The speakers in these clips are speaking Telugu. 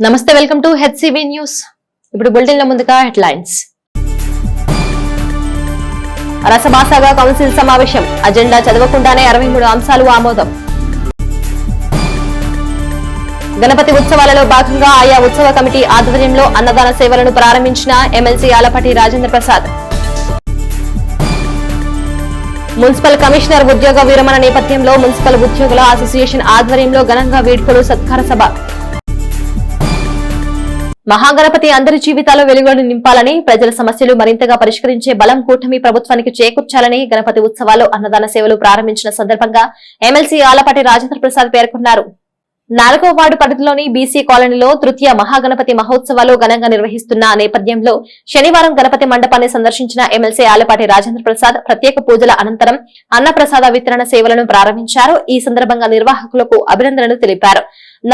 నమస్తే, వెల్కమ్ టు హెచ్సివి న్యూస్. ఇప్పుడు బులెటిన్ లో ముందుగా హెడ్లైన్స్. రసభాసగా కౌన్సిల్ సమావేశం, అజెండా చదవకుండానే 63 అంశాలు ఆమోదం. గణపతి ఉత్సవాలలో భాగంగా ఆయా ఉత్సవ కమిటీ ఆధ్వర్యంలో అన్నదాన సేవలను ప్రారంభించిన MLC Alapati Rajendra Prasad. Municipal commissioner ఉద్యోగ విరమణ నేపథ్యంలో మున్సిపల్ ఉద్యోగుల అసోసియేషన్ ఆధ్వర్యంలో ఘనంగా వేడుకలు సత్కార సభ. మహాగణపతి అందరి జీవితాల్లో వెలుగులను నింపాలని, ప్రజల సమస్యలు మరింతగా పరిష్కరించే బలం కూటమి ప్రభుత్వానికి చేకూర్చాలని గణపతి ఉత్సవాల్లో అన్నదాన సేవలు ప్రారంభించిన సందర్భంగా ఎమ్మెల్సీ ఆలపాటి రాజేంద్ర ప్రసాద్ పేర్కొన్నారు. 4వ వార్డు పరిధిలోని బీసీ కాలనీలో తృతీయ మహాగణపతి మహోత్సవాలు ఘనంగా నిర్వహిస్తున్న నేపథ్యంలో శనివారం గణపతి మండపాన్ని సందర్శించిన ఎమ్మెల్సీ ఆలపాటి రాజేంద్ర ప్రసాద్ ప్రత్యేక పూజల అనంతరం అన్నప్రసాద వితరణ సేవలను ప్రారంభించారు. ఈ సందర్భంగా నిర్వాహకులకు అభినందనలు తెలిపారు.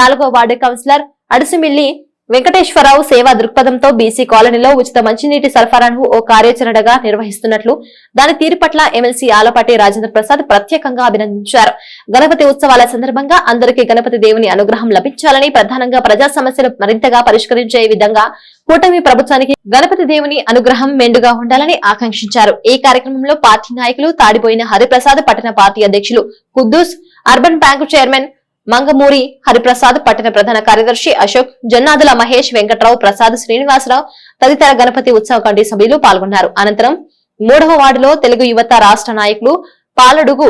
4వ వార్డు కౌన్సిలర్ అడుసుమిల్లి వెంకటేశ్వరరావు సేవా దృక్పథంతో బీసీ కాలనీలో ఉచిత మంచినీటి సరఫరాను ఓ కార్యాచరణగా నిర్వహిస్తున్నట్లు, దాని తీరు పట్ల ఎమ్మెల్సీ ఆలపాటి రాజేంద్ర ప్రసాద్ ప్రత్యేకంగా అభినందించారు. గణపతి ఉత్సవాల సందర్భంగా అందరికీ గణపతి దేవుని అనుగ్రహం లభించాలని, ప్రధానంగా ప్రజా సమస్యలు మరింతగా పరిష్కరించే విధంగా కూటమి ప్రభుత్వానికి గణపతి దేవుని అనుగ్రహం మెండుగా ఉండాలని ఆకాంక్షించారు. ఈ కార్యక్రమంలో పార్టీ నాయకులు తాడిపోయిన హరిప్రసాద్, పట్టణ పార్టీ అధ్యక్షులు Kuddus, urban bank chairman Mangamuri Hariprasad, పట్టణ ప్రధాన కార్యదర్శి అశోక్, జన్నాదుల మహేష్, వెంకట్రావు, ప్రసాద్, శ్రీనివాసరావు తదితర గణపతి ఉత్సవ కమిటీ సభ్యులు పాల్గొన్నారు. అనంతరం 3వ వార్డులో తెలుగు యువత రాష్ట్ర నాయకులు పాలడుగు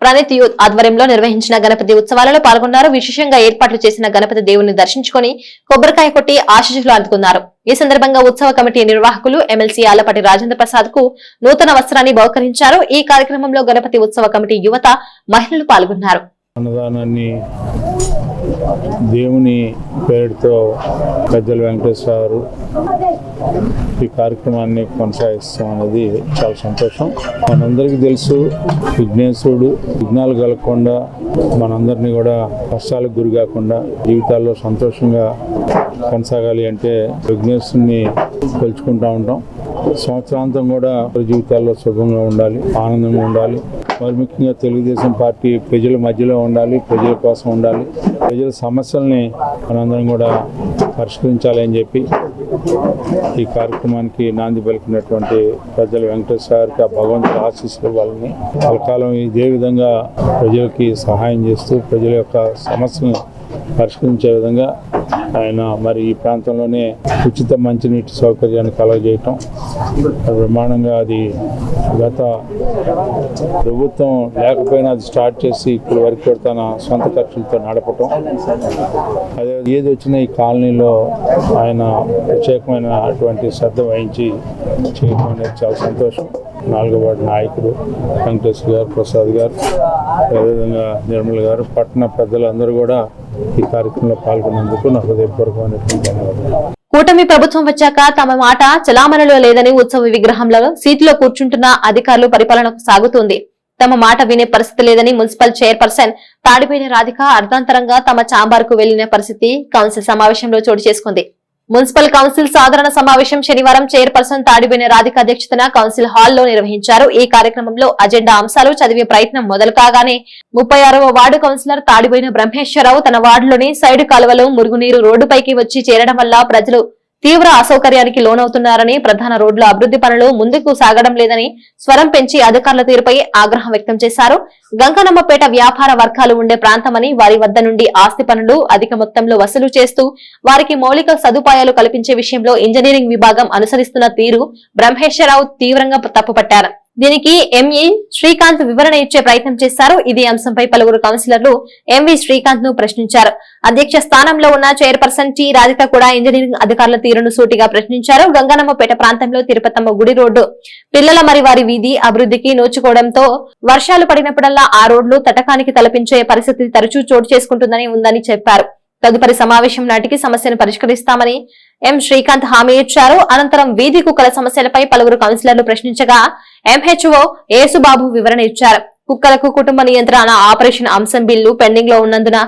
ప్రణీత్ యూత్ ఆధ్వర్యంలో నిర్వహించిన గణపతి ఉత్సవాలలో పాల్గొన్నారు. విశేషంగా ఏర్పాట్లు చేసిన గణపతి దేవుని దర్శించుకుని కొబ్బరికాయ కొట్టి ఆశీస్సులు అందుకున్నారు. ఈ సందర్భంగా ఉత్సవ కమిటీ నిర్వాహకులు ఎమ్మెల్సీ ఆలపాటి రాజేంద్ర ప్రసాద్ కు నూతన వస్త్రాన్ని బహుకరించారు. ఈ కార్యక్రమంలో గణపతి ఉత్సవ కమిటీ యువత, మహిళలు పాల్గొన్నారు. అన్నదానాన్ని దేవుని పేరుతో పెద్దలు వెంకటేశ్వర ఈ కార్యక్రమాన్ని కొనసాగిస్తాం అనేది చాలా సంతోషం. మనందరికీ తెలుసు, విఘ్నేశ్వరుడు విఘ్నాలు కలగకుండా మనందరినీ కూడా కష్టాలకు గురి కాకుండా జీవితాల్లో సంతోషంగా కొనసాగాలి అంటే విఘ్నేశ్వరుని కొలుచుకుంటూ ఉంటాం. సంవత్సరాంతం కూడా జీవితాల్లో శుభంగా ఉండాలి, ఆనందంగా ఉండాలి. మరి ముఖ్యంగా తెలుగుదేశం పార్టీ ప్రజల మధ్యలో ఉండాలి, ప్రజల కోసం ఉండాలి, ప్రజల సమస్యల్ని మనందరం కూడా పరిష్కరించాలి అని చెప్పి ఈ కార్యక్రమానికి నాంది పలికినటువంటి పెద్దలు వెంకటేశ్వర గారికి ఆ భగవంతుడి ఆశీస్సులు వాళ్ళని కలకాలం ఇదే విధంగా ప్రజలకి సహాయం చేస్తూ ప్రజల యొక్క సమస్యలను పరిష్కరించే విధంగా ఆయన మరి ఈ ప్రాంతంలోనే ఉచిత మంచినీటి సౌకర్యాన్ని కలగజేయటం బ్రహ్మాండంగా, అది గత ప్రభుత్వం లేకపోయినా అది స్టార్ట్ చేసి ఇప్పుడు వరకు కూడా తన సొంత ఖర్చులతో నడపటం, అదే ఏది వచ్చినా ఈ కాలనీలో ఆయన ప్రత్యేకమైనటువంటి శ్రద్ధ వహించి చేయడం అనేది చాలా సంతోషం. 4వ వార్డు నాయకుడు వెంకటేశ్వర గారు, ప్రసాద్ గారు, అదేవిధంగా నిర్మల్ గారు, పట్టణ పెద్దలందరూ కూడా ఈ కార్యక్రమంలో పాల్గొన్నందుకు నా హృదయపూర్వకమైనటువంటి ధన్యవాదాలు. కూటమి ప్రభుత్వం వచ్చాక తమ మాట చలామణిలో లేదని ఉత్సవ విగ్రహంలో సీట్లో కూర్చుంటున్న అధికారులు పరిపాలన సాగుతుంది. తమ మాట వినే పరిస్థితి లేదని మున్సిపల్ చైర్పర్సన్ తాడిపోయిన రాధిక అర్ధాంతరంగా తమ చాంబార్ కు వెళ్లిన పరిస్థితి కౌన్సిల్ సమావేశంలో చోటు చేసుకుంది. మున్సిపల్ కౌన్సిల్ సాధారణ సమావేశం శనివారం చైర్పర్సన్ తాడిపోయిన రాధిక అధ్యక్షతన కౌన్సిల్ హాల్లో నిర్వహించారు. ఈ కార్యక్రమంలో అజెండా అంశాలు చదివే ప్రయత్నం మొదలు కాగానే 36వ వార్డు కౌన్సిలర్ తాడిపోయిన బ్రహ్మేశ్వరరావు తన వార్డులోని సైడ్ కాలువలో మురుగునీరు రోడ్డుపైకి వచ్చి చేరడం వల్ల ప్రజలు తీవ్ర అసౌకర్యానికి లోనవుతున్నారని, ప్రధాన రోడ్ల అభివృద్ధి పనులు ముందుకు సాగడం లేదని స్వరం పెంచి అధికారుల తీరుపై ఆగ్రహం వ్యక్తం చేశారు. గంగనమ్మపేట వ్యాపార వర్గాలు ఉండే ప్రాంతమని, వారి వద్ద నుండి ఆస్తి పనులు అధిక మొత్తంలో వసూలు చేస్తూ వారికి మౌలిక సదుపాయాలు కల్పించే విషయంలో ఇంజనీరింగ్ విభాగం అనుసరిస్తున్న తీరు బ్రహ్మేశ్వరరావు తీవ్రంగా తప్పుపట్టారు. దీనికి ఎంఈ శ్రీకాంత్ వివరణ ఇచ్చే ప్రయత్నం చేశారు. ఇదే అంశంపై పలువురు కౌన్సిలర్లు ఎంవి శ్రీకాంత్ ను ప్రశ్నించారు. అధ్యక్ష స్థానంలో ఉన్న చైర్పర్సన్ టి రాధిక కూడా ఇంజనీరింగ్ అధికారుల తీరును సూటిగా ప్రశ్నించారు. గంగనమ్మపేట ప్రాంతంలో తిరుపతమ్మ గుడి రోడ్డు పిల్లల మరి వారి వీధి అభివృద్ధికి నోచుకోవడంతో వర్షాలు పడినప్పుడల్లా ఆ రోడ్లు తటకానికి తలపించే పరిస్థితి తరచూ చోటు చేసుకుంటుందని ఉందని చెప్పారు. తదుపరి సమావేశం నాటికి సమస్యను పరిష్కరిస్తామని ఎం శ్రీకాంత్ హామీ ఇచ్చారు. అనంతరం వీధి కుక్కల సమస్యలపై పలువురు కౌన్సిలర్లు ప్రశ్నించగా ఎంహెచ్ఓ యేసుబాబు వివరణ ఇచ్చారు. కుక్కలకు కుటుంబ నియంత్రణ ఆపరేషన్ అంశం బిల్లు పెండింగ్ లో ఉన్నందున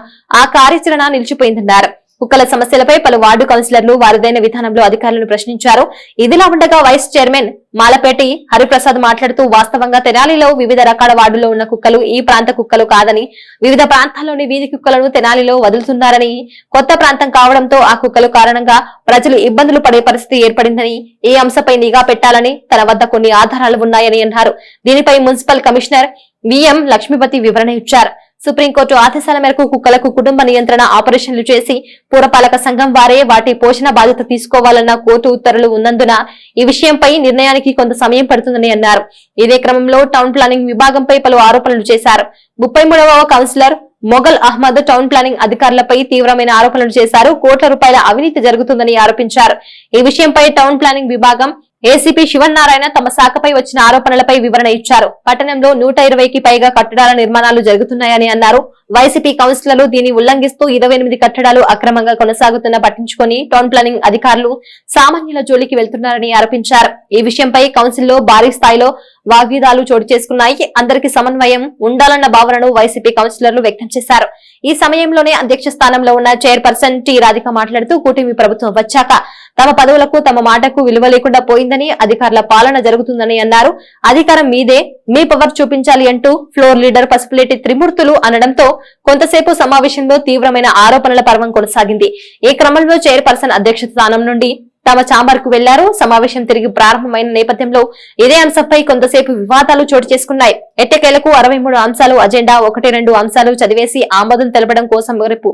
ఆ కార్యాచరణ నిలిచిపోయిందన్నారు. కుక్కల సమస్యలపై పలు వార్డు కౌన్సిలర్లు వారిదైన విధానంలో అధికారులను ప్రశ్నించారు. ఇదిలా ఉండగా వైస్ చైర్మన్ మాలపేటి హరిప్రసాద్ మాట్లాడుతూ వాస్తవంగా తెనాలిలో వివిధ రకాల వార్డుల్లో ఉన్న కుక్కలు ఈ ప్రాంత కుక్కలు కాదని, వివిధ ప్రాంతాల్లోని వీధి కుక్కలను తెనాలిలో వదులుతున్నారని, కొత్త ప్రాంతం కావడంతో ఆ కుక్కలు కారణంగా ప్రజలు ఇబ్బందులు పడే పరిస్థితి ఏర్పడిందని, ఈ అంశంపై నిఘా పెట్టాలని తన వద్ద కొన్ని ఆధారాలు ఉన్నాయని అన్నారు. దీనిపై మున్సిపల్ కమిషనర్ విఎం లక్ష్మీపతి వివరణ ఇచ్చారు. సుప్రీంకోర్టు ఆదేశాల మేరకు కుక్కలకు కుటుంబ నియంత్రణ ఆపరేషన్లు చేసి పురపాలక సంఘం వారే వాటి పోషణ బాధ్యత తీసుకోవాలన్న కోర్టు ఉత్తర్వులు ఉన్నందున ఈ విషయంపై నిర్ణయానికి కొంత సమయం పడుతుందని అన్నారు. ఇదే క్రమంలో టౌన్ ప్లానింగ్ విభాగంపై పలు ఆరోపణలు చేశారు. 33వ councillor Mogal Ahmed town planning అధికారులపై తీవ్రమైన ఆరోపణలు చేశారు. కోట్ల రూపాయల అవినీతి జరుగుతుందని ఆరోపించారు. ఈ విషయంపై టౌన్ ప్లానింగ్ విభాగం ఏసీపీ శివనారాయణ తమ శాఖపై వచ్చిన ఆరోపణలపై వివరణ ఇచ్చారు. పట్టణంలో 120కి పైగా కట్టడాల నిర్మాణాలు జరుగుతున్నాయని అన్నారు. వైసీపీ కౌన్సిలర్లు దీన్ని ఉల్లంఘిస్తూ 28 కట్టడాలు అక్రమంగా కొనసాగుతున్న పట్టించుకొని టౌన్ ప్లానింగ్ అధికారులు సామాన్యుల జోలికి వెళ్తున్నారని ఆరోపించారు. ఈ విషయంపై కౌన్సిల్లో భారీ స్థాయిలో వాగ్విదాలు చోటు చేసుకున్నాయి. అందరికీ సమన్వయం ఉండాలన్న భావనను వైసీపీ కౌన్సిలర్లు వ్యక్తం చేశారు. ఈ సమయంలోనే అధ్యక్ష స్థానంలో ఉన్న చైర్పర్సన్ టి రాధిక మాట్లాడుతూ కూటమి ప్రభుత్వం వచ్చాక తమ పదవులకు తమ మాటకు విలువ లేకుండా పోయిందని, అధికారుల పాలన జరుగుతుందని అన్నారు. అధికారం మీదే, మీ పవర్ చూపించాలి అంటూ ఫ్లోర్ లీడర్ పసుపులేటి త్రిమూర్తులు అనడంతో కొంతసేపు సమావేశంలో తీవ్రమైన ఆరోపణల పర్వం కొనసాగింది. ఈ క్రమంలో చైర్పర్సన్ అధ్యక్ష స్థానం నుండి తమ ఛాంబర్ కు వెళ్లారు. సమావేశం తిరిగి ప్రారంభమైన నేపథ్యంలో ఇదే అంశంపై కొంతసేపు వివాదాలు చోటు చేసుకున్నాయి. ఎట్టకేలకు 63 అంశాలు అజెండా 1-2 అంశాలు చదివేసి ఆమోదం తెలపడం కోసం రేపు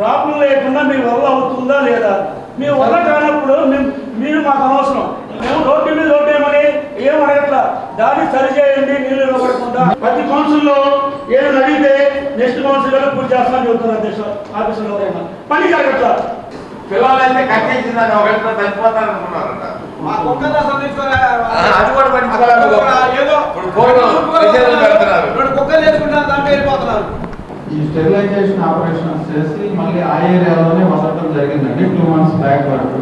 ప్రాబ్లం లేకుండా మీ వల్ల అవుతుందా లేదా, మీ వల్ల కానప్పుడు మీరు మాకు అనవసరం. మేము రోడ్డు మీద రోడ్డు ఏమనట్లా దాన్ని సరిచేయండి, నీళ్ళు నిలబడకుండా. ప్రతి కౌన్సిల్లో ఏదైనా అడిగితే నెక్స్ట్ కౌన్సిల్లో పూర్తి చేస్తామని చెబుతున్నారు అధ్యక్ష ఆఫీసులో ఎవరైనా పని జరగట్లా. పిల్లలైతే కట్టించిందని ఒక గంట చనిపోతారు అనుకున్నారంట. అది కూడా పట్టించుకోవాలి. కుక్కలు వేసుకుంటారు దాంట్లో వెళ్ళిపోతున్నారు. ఈ స్టెరిలైజేషన్ ఆపరేషన్స్ చేసి మళ్ళీ ఆ ఏరియాలోనే వదలడం జరిగిందండి 2 months బ్యాక్ వరకు.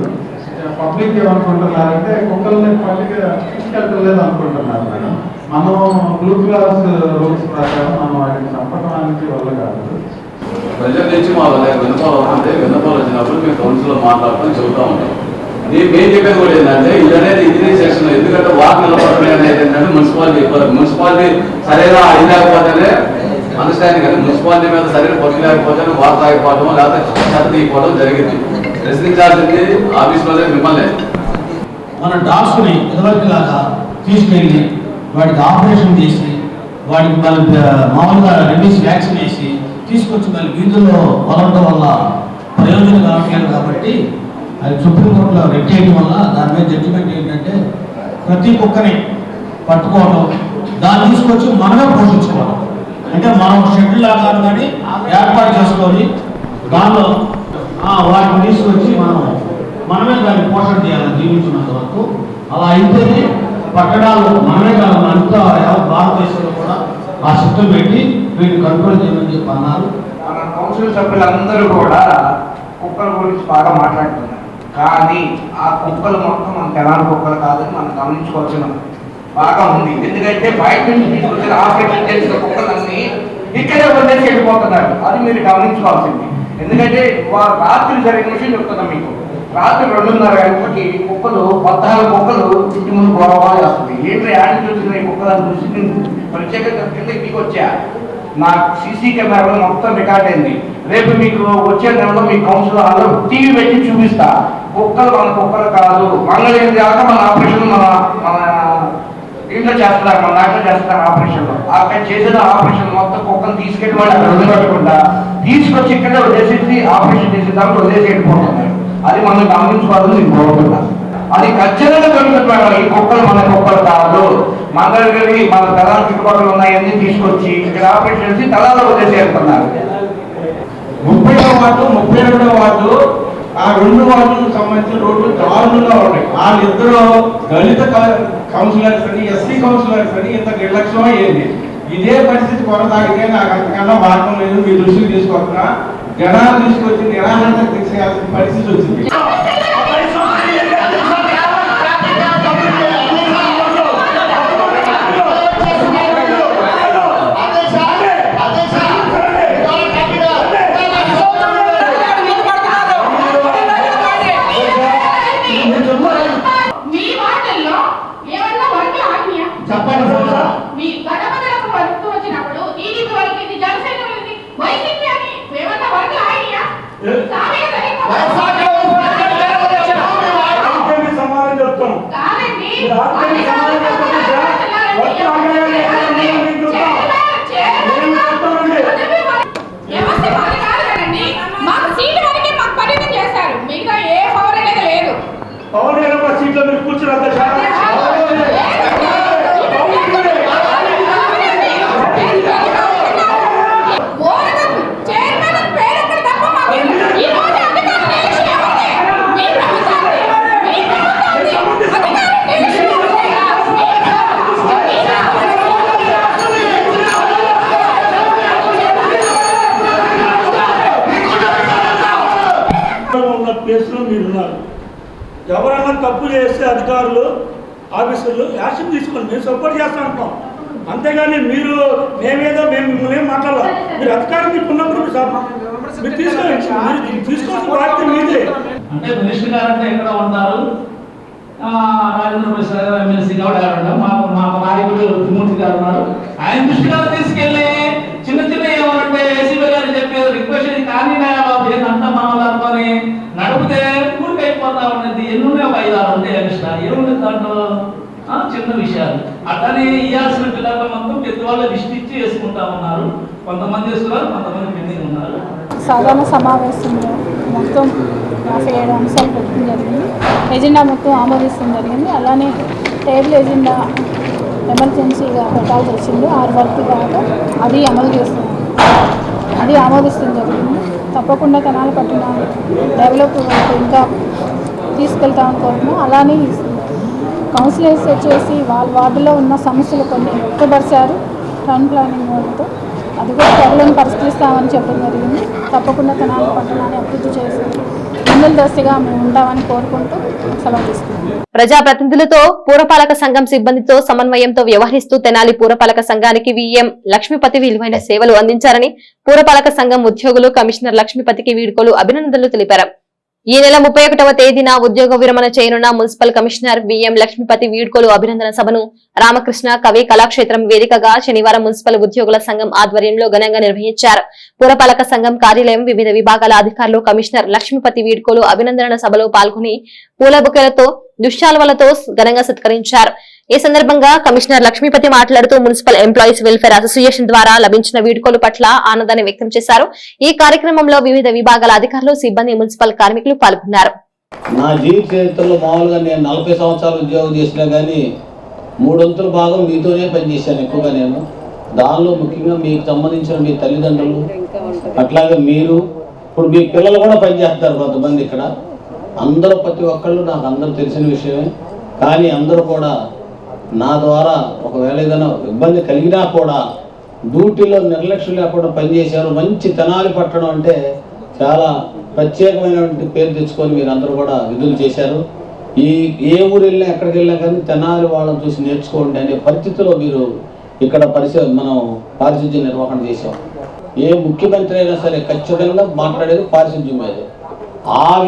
పబ్లిక్ ఏమనుకుంటున్నారంటే కుక్కల్ని పబ్లిక్గా తీసుకెళ్ళలేదు అనుకుంటున్నారు మేడం. మనం బ్లూ క్లాస్ రూల్స్ ప్రకారం మనం వాటిని చంపడానికి వల్ల కాదు. ప్రజల నుంచి మా విన్నపాలు అవుతుంటే విన్నపాలు వచ్చినప్పుడు మేము కౌన్సిల్లో మాట్లాడుకొని చెబుతా ఉంటాం. మేము చెప్పేది కూడా ఏంటంటే ఇది అనేది ఇంజనీరింగ్ సెక్షన్, ఎందుకంటే వాక్ నిలబడడం అనేది ఏంటంటే మున్సిపాలిటీ సరైన అది లేకపోతేనే అండర్స్టాండింగ్ కానీ మున్సిపాలిటీ మీద సరైన పట్టు లేకపోతే వాటర్ ఆగిపోవడం లేకపోతే చెత్త తీయకపోవడం జరిగింది. ప్రశ్నించాల్సింది ఆఫీస్లోనే మిమ్మల్ని. మన డాగ్స్ని ఎదవరిలాగా తీసుకెళ్ళి వాటికి ఆపరేషన్ చేసి వాటికి మళ్ళీ మామూలుగా రెబీస్ వ్యాక్సిన్ వేసి తీసుకొచ్చి మళ్ళీ వీధుల్లో వదలడం వల్ల ప్రయోజనం కావట్లేదు. కాబట్టి అది సుప్రీంకోర్టులో రెట్టేయడం వల్ల దాని మీద జడ్జిమెంట్ ఏంటంటే ప్రతి కుక్కని పట్టుకోవడం, దాన్ని తీసుకొచ్చి మనమే పోషించుకోవడం. అంటే మనం షెడ్యూల్ లాగా కానీ ఏర్పాటు చేసుకొని దానిలో వాటిని తీసుకొచ్చి మనమే దాన్ని పోషణ చేయాలి జీవించినంత వరకు. అలా అయితేనే పట్టణాలు మనమే కాదు అంతా భారతదేశంలో కూడా ఆ సిస్టమ్ పెట్టి వీటిని కంట్రోల్ చేయమని చెప్పి అన్నారు. మన కౌన్సిల్ సభ్యులందరూ కూడా కుక్కల గురించి బాగా మాట్లాడుతున్నారు. కానీ ఆ కుక్కలు మొత్తం మన తెలంగాణ కుక్కలు కాదని మనం గమనించుకోవాల్సిన బాగా ఉంది. ఎందుకంటే బయట నుంచి తీసుకొచ్చిన ఆపరేషన్ చేసిన కుక్కలన్నీ ఇక్కడే వదిలేసి వెళ్ళిపోతున్నారు. అది మీరు గమనించుకోవాల్సింది. ఎందుకంటే రాత్రి జరిగిన విషయం చెప్తున్నాం మీకు. రాత్రి 2:30 గంటలకి కుక్కలు 14 కుక్కలు ఇంటి ముందు గొడవ చేస్తుంది. ఏంటి యాడ్ చూసిన ఈ కుక్కలను చూసి నేను ప్రత్యేకంగా కింద ఇంటికి వచ్చా. నా సీసీ కెమెరాలో మొత్తం రికార్డ్ అయింది. రేపు మీకు వచ్చే నెలలో మీ కౌన్సిల్ అందరూ టీవీ పెట్టి చూపిస్తా. కుక్కలు మన కుక్కలు కాదు. మంగళగిరి దాకా మన ఆపరేషన్ మన ఇంట్లో చేస్తున్నారు, మన దాంట్లో చేస్తున్నారు ఆపరేషన్లో. అక్కడ చేసిన ఆపరేషన్ మొత్తం కుక్కలు తీసుకెళ్ళి వాళ్ళు అక్కడ వదిలిపెట్టకుండా తీసుకొచ్చి ఇక్కడే వదిలేసి ఆపరేషన్ చేసిన తర్వాత వదిలేసి వెళ్ళిపోతున్నారు. అది మనం గమనించుకోవాలని నేను కోరుతున్నా. అది ఖచ్చితంగా దొరుకుతుంది. ఈ కుక్కలు మన కుక్కలు కాదు. మంగళగిరి మన తలాల చుట్టుపక్కల ఉన్నాయన్నీ తీసుకొచ్చి ఇక్కడ ఆపరేషన్ చేసి తలాలో వదిలేసి వెళ్తున్నారు. 30వ వార్డు 32వ వార్డు ఆ 2 వార్డులకు సంబంధించిన రోడ్లు దారుణంగా ఉన్నాయి. వాళ్ళిద్దరూ దళిత కౌన్సిలర్స్ అని ఎస్సీ కౌన్సిలర్స్ అని ఇంత నిర్లక్ష్యం అయ్యేది. ఇదే పరిస్థితి కొనసాగితే నాకు అంతకన్నా మార్గం లేదు. మీ దృష్టికి తీసుకొస్తున్నా. జనాలు తీసుకొచ్చి నిరాహార చేయాల్సిన పరిస్థితి వచ్చింది. ప్లేస్లో మీరున్నారు. ఎవరైనా తప్పు చేస్తే అధికారులు ఆఫీసర్లు యాక్షన్ తీసుకోండి, మేము సపోర్ట్ చేస్తా అంటున్నాం. అంతేగాని మీరు మిమ్మల్ని మాట్లాడాలి. మీరు అధికారం మీకు ఉన్నప్పుడు మీరు తీసుకోవాల్సిన బాధ్యత మీదే. అంటే మినిస్టర్ గారు అంటే ఎక్కడ ఉంటారు, రాజేంద్ర ప్రసాద్ గారు ఎమ్మెల్సీ కూడా మా నాయకుడు తిమ్మూర్తి గారు ఉన్నారు. ఆయన దృష్టి గారు తీసుకెళ్ళి చిన్న ఏమనంటే ఏసీబీ గారు చెప్పేది రిక్వెస్ట్ కానీ అంతా మనం అనుకొని నడిపితే ఊరికి అయిపోతా ఉన్నది. ఎన్నున్నాయి, ఒక 5-6 ఉంటాయి ఎక్స్ట్రా. ఏముంది దాంట్లో చిన్న విషయాలు. అట్లానే ఇవ్వాల్సిన పిల్లలు మొత్తం పెద్దవాళ్ళు లిస్ట్ ఇచ్చి వేసుకుంటా ఉన్నారు. కొంతమంది వేస్తున్నారు, కొంతమంది పెండింగ్ ఉన్నారు. సాధారణ సమావేశంలో మొత్తం 57 అంశాలు పెట్టడం జరిగింది. ఎజెండా మొత్తం ఆమోదించడం జరిగింది. అలానే టేబుల్ ఎజెండా ఎమర్జెన్సీగా పెట్టాల్సి వచ్చింది 6 వరకు దాకా. అది అమలు చేస్తున్నాం, అది ఆమోదించడం జరిగింది. తప్పకుండా తెనాలి పట్టణాన్ని డెవలప్ ఇంకా తీసుకెళ్తామని కోరుతున్నాం. అలానే కౌన్సిలర్స్ వచ్చేసి వాళ్ళ వార్డులో ఉన్న సమస్యలు కొన్ని వ్యక్తపరిచారు టౌన్ ప్లానింగ్ వాళ్ళతో. అది కూడా త్వరలో పరిష్కరిస్తామని చెప్పడం జరిగింది. తప్పకుండా తెనాలి పట్టణాన్ని అభివృద్ధి చేసి ముందల దశగా మేము ఉంటామని కోరుకుంటూ సెలవు తీసుకున్నాం. ప్రజాప్రతినిధులతో పురపాలక సంఘం సిబ్బందితో సమన్వయంతో వ్యవహరిస్తూ తెనాలి పురపాలక సంఘానికి విఎం లక్ష్మీపతి విలువైన సేవలు అందించారని పురపాలక సంఘం ఉద్యోగులు కమిషనర్ లక్ష్మీపతికి వీడ్కోలు అభినందనలు తెలిపారు. ఈ నెల 31వ తేదీన ఉద్యోగ విరమణ చేయనున్న మున్సిపల్ కమిషనర్ విఎం లక్ష్మీపతి వీడ్కోలు అభినందన సభను రామకృష్ణ కవి కళాక్షేత్రం వేదికగా శనివారం మున్సిపల్ ఉద్యోగుల సంఘం ఆధ్వర్యంలో ఘనంగా నిర్వహించారు. పురపాలక సంఘం కార్యాలయం వివిధ విభాగాల అధికారులు కమిషనర్ లక్ష్మీపతి వీడ్కోలు అభినందన సభలో పాల్గొని పూల బొకేలతో దుశ్శాలువలతో ఘనంగా సత్కరించారు. ఈ సందర్భంగా కమిషనర్ లక్ష్మీపతి మాట్లాడుతూ మున్సిపల్ ఎంప్లాయీస్ వెల్ఫేర్ అసోసియేషన్ ద్వారా లభించిన వీడ్కోలు పట్ల ఆనందాన్ని వ్యక్తం చేశారు. ఈ కార్యక్రమంలో వివిధ విభాగాల అధికారులు, సిబ్బంది, మున్సిపల్ కార్మికులు పాల్గొన్నారు. నా జీవిత చరిత్రలో మామూలుగా నేను 40 సంవత్సరాలు ఉద్యోగం చేసినా కానీ 3/4 భాగం మీతోనే పనిచేశాను ఎక్కువగా. నేను దానిలో ముఖ్యంగా మీకు సంబంధించిన మీ తల్లిదండ్రులు, అట్లాగే మీరు, ఇప్పుడు మీ పిల్లలు కూడా పనిచేస్తారు కొంతమంది ఇక్కడ. అందరూ ప్రతి ఒక్కళ్ళు నాకు అందరూ తెలిసిన విషయమే. కానీ అందరూ కూడా నా ద్వారా ఒకవేళ ఏదైనా ఇబ్బంది కలిగినా కూడా డ్యూటీలో నిర్లక్ష్యం లేకుండా పనిచేశారు. మంచి తెనాలి పట్టడం అంటే చాలా ప్రత్యేకమైనటువంటి పేరు తెచ్చుకొని మీరు అందరూ కూడా విధులు చేశారు. ఏ ఊరు వెళ్ళినా ఎక్కడికి వెళ్ళినా కానీ తెనాలి వాళ్ళని చూసి నేర్చుకోండి అనే పరిస్థితిలో మీరు ఇక్కడ మనం పారిశుద్ధ్య నిర్వహణ చేశాం. ఏ ముఖ్యమంత్రి అయినా సరే ఖచ్చితంగా మాట్లాడేది పారిశుద్ధ్యం మీద.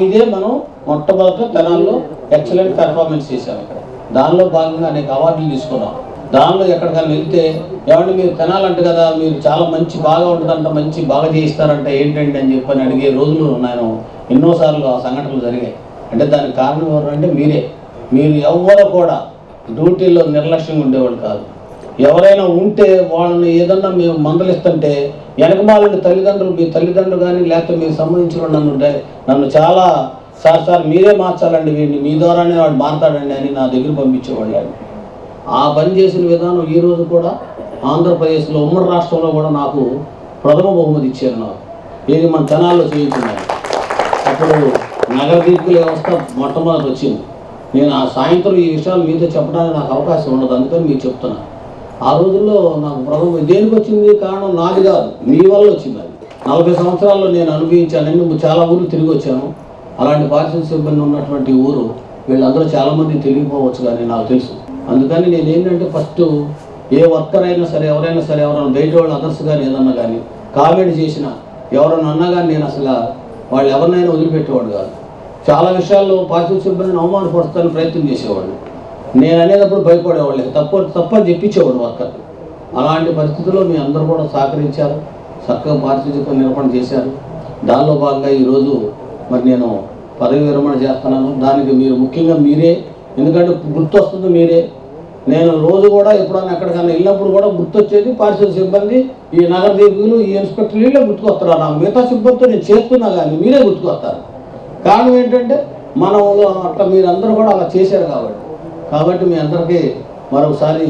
ఇదే మనం మొట్టమొదట తెనాల్లో ఎక్సలెంట్ పెర్ఫార్మెన్స్ చేశాం. ఇక్కడ దానిలో భాగంగా అనేక అవార్డులు తీసుకున్నాం. దానిలో ఎక్కడికైనా వెళ్తే ఏమంటే మీరు తెనాలంట కదా, మీరు చాలా బాగా ఉంటుందంట, బాగా చేయిస్తారంట, ఏంటంటే అని చెప్పని అడిగే రోజులు నేను ఎన్నోసార్లు ఆ సంఘటనలు జరిగాయి. అంటే దానికి కారణం ఎవరంటే మీరు ఎవరు కూడా డ్యూటీలో నిర్లక్ష్యంగా ఉండేవాళ్ళు కాదు. ఎవరైనా ఉంటే వాళ్ళని ఏదన్నా మేము మందలిస్తుంటే వెనకమాలండి తల్లిదండ్రులు, మీ తల్లిదండ్రులు కానీ లేకపోతే మీకు సంబంధించిన నన్ను చాలా సార్ మీరే మార్చాలండి, వీడిని మీ ద్వారానే వాడు మారుతాడండి అని నా దగ్గర పంపించేవాళ్ళు. ఆ పని చేసిన విధానం ఈరోజు కూడా ఆంధ్రప్రదేశ్లో ఉమ్మడి రాష్ట్రంలో కూడా నాకు ప్రథమ బహుమతి ఇచ్చారు. నాకు ఏది మన తెనాల్లో చేయించున్నాను. అప్పుడు నగర తీర్పుల వ్యవస్థ మొట్టమొదటి వచ్చింది. నేను ఆ సాయంత్రం ఈ విషయాలు మీతో చెప్పడానికి నాకు అవకాశం ఉండదు, అందుకని మీకు చెప్తున్నాను. ఆ రోజుల్లో నాకు ప్రథమ దేనికి వచ్చింది కారణం నాది కాదు, మీ వల్ల వచ్చింది. అది 40 సంవత్సరాల్లో నేను అనుభవించాను. చాలా ఊళ్ళు తిరిగి వచ్చాను. అలాంటి పారిశుద్ధ్య సిబ్బంది ఉన్నటువంటి ఊరు వీళ్ళందరూ చాలామంది తెలియకపోవచ్చు, కానీ నాకు తెలుసు. అందుకని నేను ఏంటంటే ఫస్ట్ ఏ వర్కర్ అయినా సరే ఎవరైనా బయట వాళ్ళు అదర్స్ కానీ ఏదన్నా కానీ కామెంట్ చేసినా ఎవరన్నా అన్నా కానీ నేను అసలు వాళ్ళు ఎవరినైనా వదిలిపెట్టేవాడు కాదు. చాలా విషయాల్లో పారిశుద్ధ్య సిబ్బందిని అవమానపరుస్తానికి ప్రయత్నం చేసేవాళ్ళు. నేను అనేటప్పుడు భయపడేవాళ్ళు, తప్పని చెప్పించేవాడు వర్కర్. అలాంటి పరిస్థితుల్లో మీ అందరూ కూడా సహకరించారు, చక్కగా పారిశుద్ధ్య నిర్వహణ చేశారు. దానిలో భాగంగా ఈరోజు మరి నేను పదవి విరమణ చేస్తున్నాను. దానికి మీరు ముఖ్యంగా మీరే, ఎందుకంటే గుర్తు వస్తుంది మీరే. నేను రోజు కూడా ఎప్పుడైనా ఎక్కడికైనా వెళ్ళినప్పుడు కూడా గుర్తొచ్చేది పారిశుద్ధ్య సిబ్బంది, ఈ నగర దీపులు, ఈ ఇన్స్పెక్టర్లు వీళ్ళే గుర్తుకొస్తారు. నాకు మిగతా సిబ్బందితో నేను చేస్తున్నా కానీ మీరే గుర్తుకొస్తారు. కారణం ఏంటంటే మనం అట్లా మీరందరూ కూడా అలా చేశారు కాబట్టి మీ అందరికీ మరొకసారి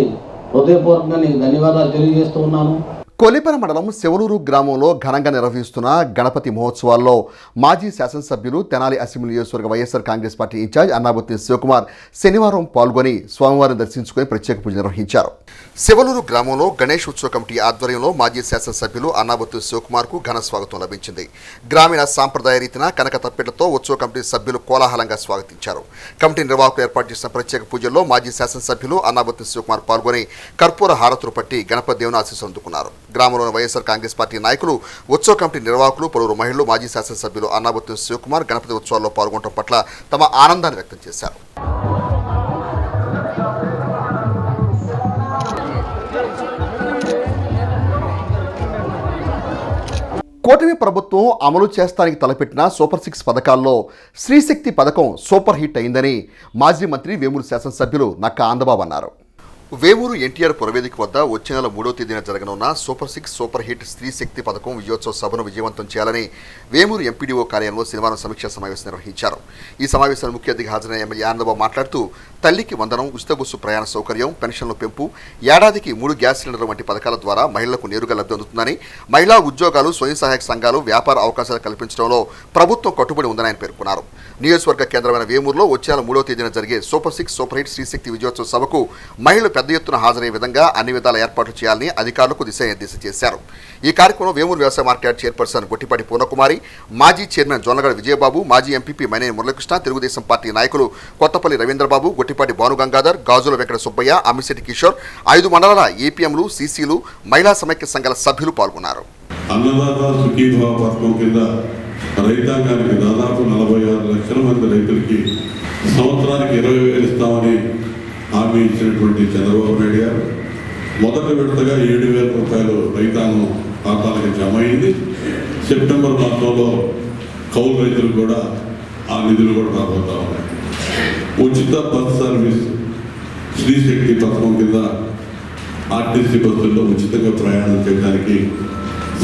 హృదయపూర్వకంగా నీకు ధన్యవాదాలు తెలియజేస్తూ ఉన్నాను. కొలిపర మండలం శివలూరు గ్రామంలో ఘనంగా నిర్వహిస్తున్న గణపతి మహోత్సవాల్లో మాజీ శాసనసభ్యులు తెనాలి అసెంబ్లీ నియోజకవర్గ వైఎస్ఆర్ కాంగ్రెస్ పార్టీ ఇన్ఛార్జ్ అన్నాబత్తి శివకుమార్ శనివారం పాల్గొని స్వామివారిని దర్శించుకుని ప్రత్యేక పూజలు నిర్వహించారు. శివలూరు గ్రామంలో గణేష్ ఉత్సవ కమిటీ ఆధ్వర్యంలో మాజీ శాసనసభ్యులు అన్నాబత్తు శివకుమార్ కు ఘన స్వాగతం లభించింది. గ్రామీణ సాంప్రదాయ రీతిన కనక తప్పెట్లతో ఉత్సవ కమిటీ సభ్యులు కోలాహలంగా స్వాగతించారు. కమిటీ నిర్వాహకులు ఏర్పాటు చేసిన ప్రత్యేక పూజల్లో మాజీ శాసనసభ్యులు అన్నాబత్తు శివకుమార్ పాల్గొని కర్పూర హారతులు పట్టి గణపతి దేవుని ఆశీస్సులు అందుకున్నారు. గ్రామంలోని వైఎస్ఆర్ కాంగ్రెస్ పార్టీ నాయకులు, ఉత్సవ కమిటీ నిర్వాహకులు, పలువురు మహిళలు మాజీ శాసనసభ్యులు అన్నాబత్తు శివకుమార్ గణపతి ఉత్సవాల్లో పాల్గొనడం పట్ల తమ ఆనందాన్ని వ్యక్తం చేశారు. కూటమి ప్రభుత్వం అమలు చేస్తానికి తలపెట్టిన సూపర్ 6 పథకాల్లో శ్రీశక్తి పథకం సూపర్ హిట్ అయిందని మాజీ మంత్రి వేమూరు శాసనసభ్యులు నక్కా ఆందబాబు అన్నారు. వేమూరు ఎన్టీఆర్ పురవేదిక వద్ద వచ్చే నెల 3వ తేదీన జరగనున్న సూపర్ 6 సూపర్ హిట్ స్త్రీ శక్తి పథకం విజయోత్సవ సభను విజయవంతం చేయాలని వేమూరు ఎంపీడీఓ కార్యాలయంలో శనివారం సమీక్షా సమావేశం నిర్వహించారు. ఈ సమావేశానికి ముఖ్య అతిథిగా హాజరైన ఎమ్మెల్యే ఆనందబాబు మాట్లాడుతూ తల్లికి వందనం, ఉచిత బస్సు ప్రయాణ సౌకర్యం, పెన్షన్ల పెంపు, ఏడాదికి 3 గ్యాస్ సిలిండర్ల వంటి పథకాల ద్వారా మహిళలకు నేరుగా లబ్ధి అందుతుందని, మహిళా ఉద్యోగాలు, స్వయం సహాయక సంఘాలు, వ్యాపార అవకాశాలు కల్పించడంలో ప్రభుత్వం కట్టుబడి ఉందని ఆయన పేర్కొన్నారు. నియోజకవర్గ కేంద్రమైన వేమూరులో వచ్చే నెల 3వ తేదీన జరిగే సూపర్ 6 సూపర్ హిట్ శ్రీశక్తి విజయోత్సవ సభకు మహిళలు పెద్ద ఎత్తున హాజరయ్యే విధంగా అన్ని విధాల ఏర్పాట్లు చేయాలని అధికారులకు దిశానిర్దేశం చేశారు. ఈ కార్యక్రమంలో వేమూరు వ్యవసాయ మార్కెట్ చైర్పర్సన్ గొట్టిపాటి పూర్ణకుమారి, మాజీ చైర్మన్ జొన్నగడ విజయబాబు, మాజీ ఎంపీపీ మైనేని మురళీకృష్ణ, తెలుగుదేశం పార్టీ నాయకులు కొత్తపల్లి రవీంద్రబాబు, గొట్టిపాటి భానుగంగాధర్, గాజుల వెంకట సుబ్బయ్య, అమ్మిశెట్టి కిషోర్, 5 మండలాల ఏపీఎంలు, సీసీలు, మహిళా సమైక్య సంఘాల సభ్యులు పాల్గొన్నారు. అన్నదాత సుఖీభావ పథకం కింద రైతాంగానికి దాదాపు 46 లక్షల మంది రైతులకి సంవత్సరానికి 20,000 ఇస్తామని హామీ ఇచ్చినటువంటి చంద్రబాబు నాయుడు గారు మొదటి విడతగా 7,000 రూపాయలు రైతాంగం ఖాతాలకు జమ అయింది. సెప్టెంబర్ మాసంలో కౌలు రైతులు కూడా ఆ నిధులు కూడా రాబోతా ఉన్నాయి. ఉచిత బస్ సర్వీస్ శ్రీశక్తి పథకం కింద ఆర్టీసీ బస్సుల్లో ఉచితంగా ప్రయాణం చేయడానికి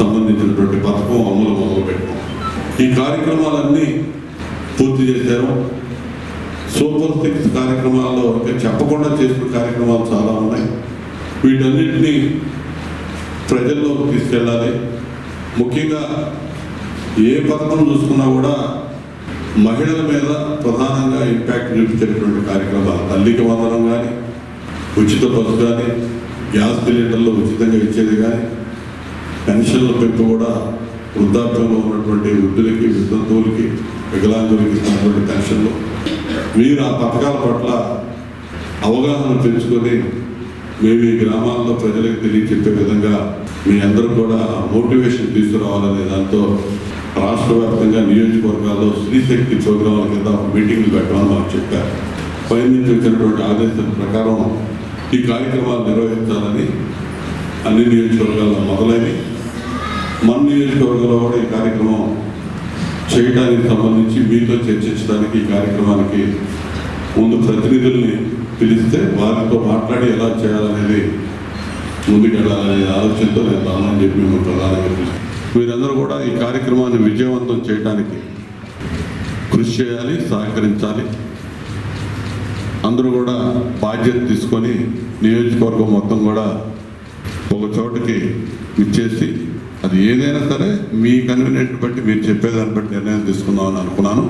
సంబంధించినటువంటి పథకం అమలు మొదలుపెట్టాం. ఈ కార్యక్రమాలన్నీ పూర్తి చేశారు. సూపర్ 6 కార్యక్రమాల్లో ఇంకా చెప్పకుండా చేసిన కార్యక్రమాలు చాలా ఉన్నాయి. వీటన్నిటినీ ప్రజల్లోకి తీసుకెళ్ళాలి. ముఖ్యంగా ఏ పథకం చూసుకున్నా కూడా మహిళల మీద ప్రధానంగా ఇంపాక్ట్ చూపించేటువంటి కార్యక్రమాలు, తల్లికి వందనం కానీ, ఉచిత బస్సు కానీ, గ్యాస్ సిలిండర్లు ఉచితంగా ఇచ్చేది కానీ, పెన్షన్ల పెంపు కూడా వృద్ధాప్యంలో ఉన్నటువంటి వృద్ధులకి, వితంతువులకి, వికలాంగులకి ఇస్తున్నటువంటి పెన్షన్లు. మీరు ఆ పథకాల పట్ల అవగాహన పెంచుకొని మేము ఈ గ్రామాల్లో ప్రజలకు తెలియచెప్పే విధంగా మీ అందరూ కూడా మోటివేషన్ తీసుకురావాలనే దాంతో రాష్ట్ర వ్యాప్తంగా నియోజకవర్గాల్లో శ్రీశక్తి ప్రోగ్రాంల కింద మీటింగ్లు పెట్టమని మాకు చెప్పారు. పై నుంచి వచ్చినటువంటి ఆదేశాల ప్రకారం ఈ కార్యక్రమాలు నిర్వహించాలని అన్ని నియోజకవర్గాల్లో మొదలైనవి. మన నియోజకవర్గంలో కూడా ఈ కార్యక్రమం చేయడానికి సంబంధించి మీతో చర్చించడానికి ఈ కార్యక్రమానికి ముందు ప్రతినిధుల్ని పిలిస్తే వారితో మాట్లాడి ఎలా చేయాలనేది ముందుకెళ్ళాలనే ఆలోచనతో నేను రానని చెప్పి మిమ్మల్ని ప్రధానంగా పిలుస్తాను. మీరందరూ కూడా ఈ కార్యక్రమాన్ని విజయవంతం చేయడానికి కృషి చేయాలి, సహకరించాలి. అందరూ కూడా బాధ్యత తీసుకొని నియోజకవర్గం మొత్తం కూడా ఒక చోటకి ఇచ్చేసి అది ఏదైనా సరే మీ కన్వీనియంట్ బట్టి మీరు చెప్పేదాన్ని బట్టి నిర్ణయం తీసుకుందామని అనుకున్నాను.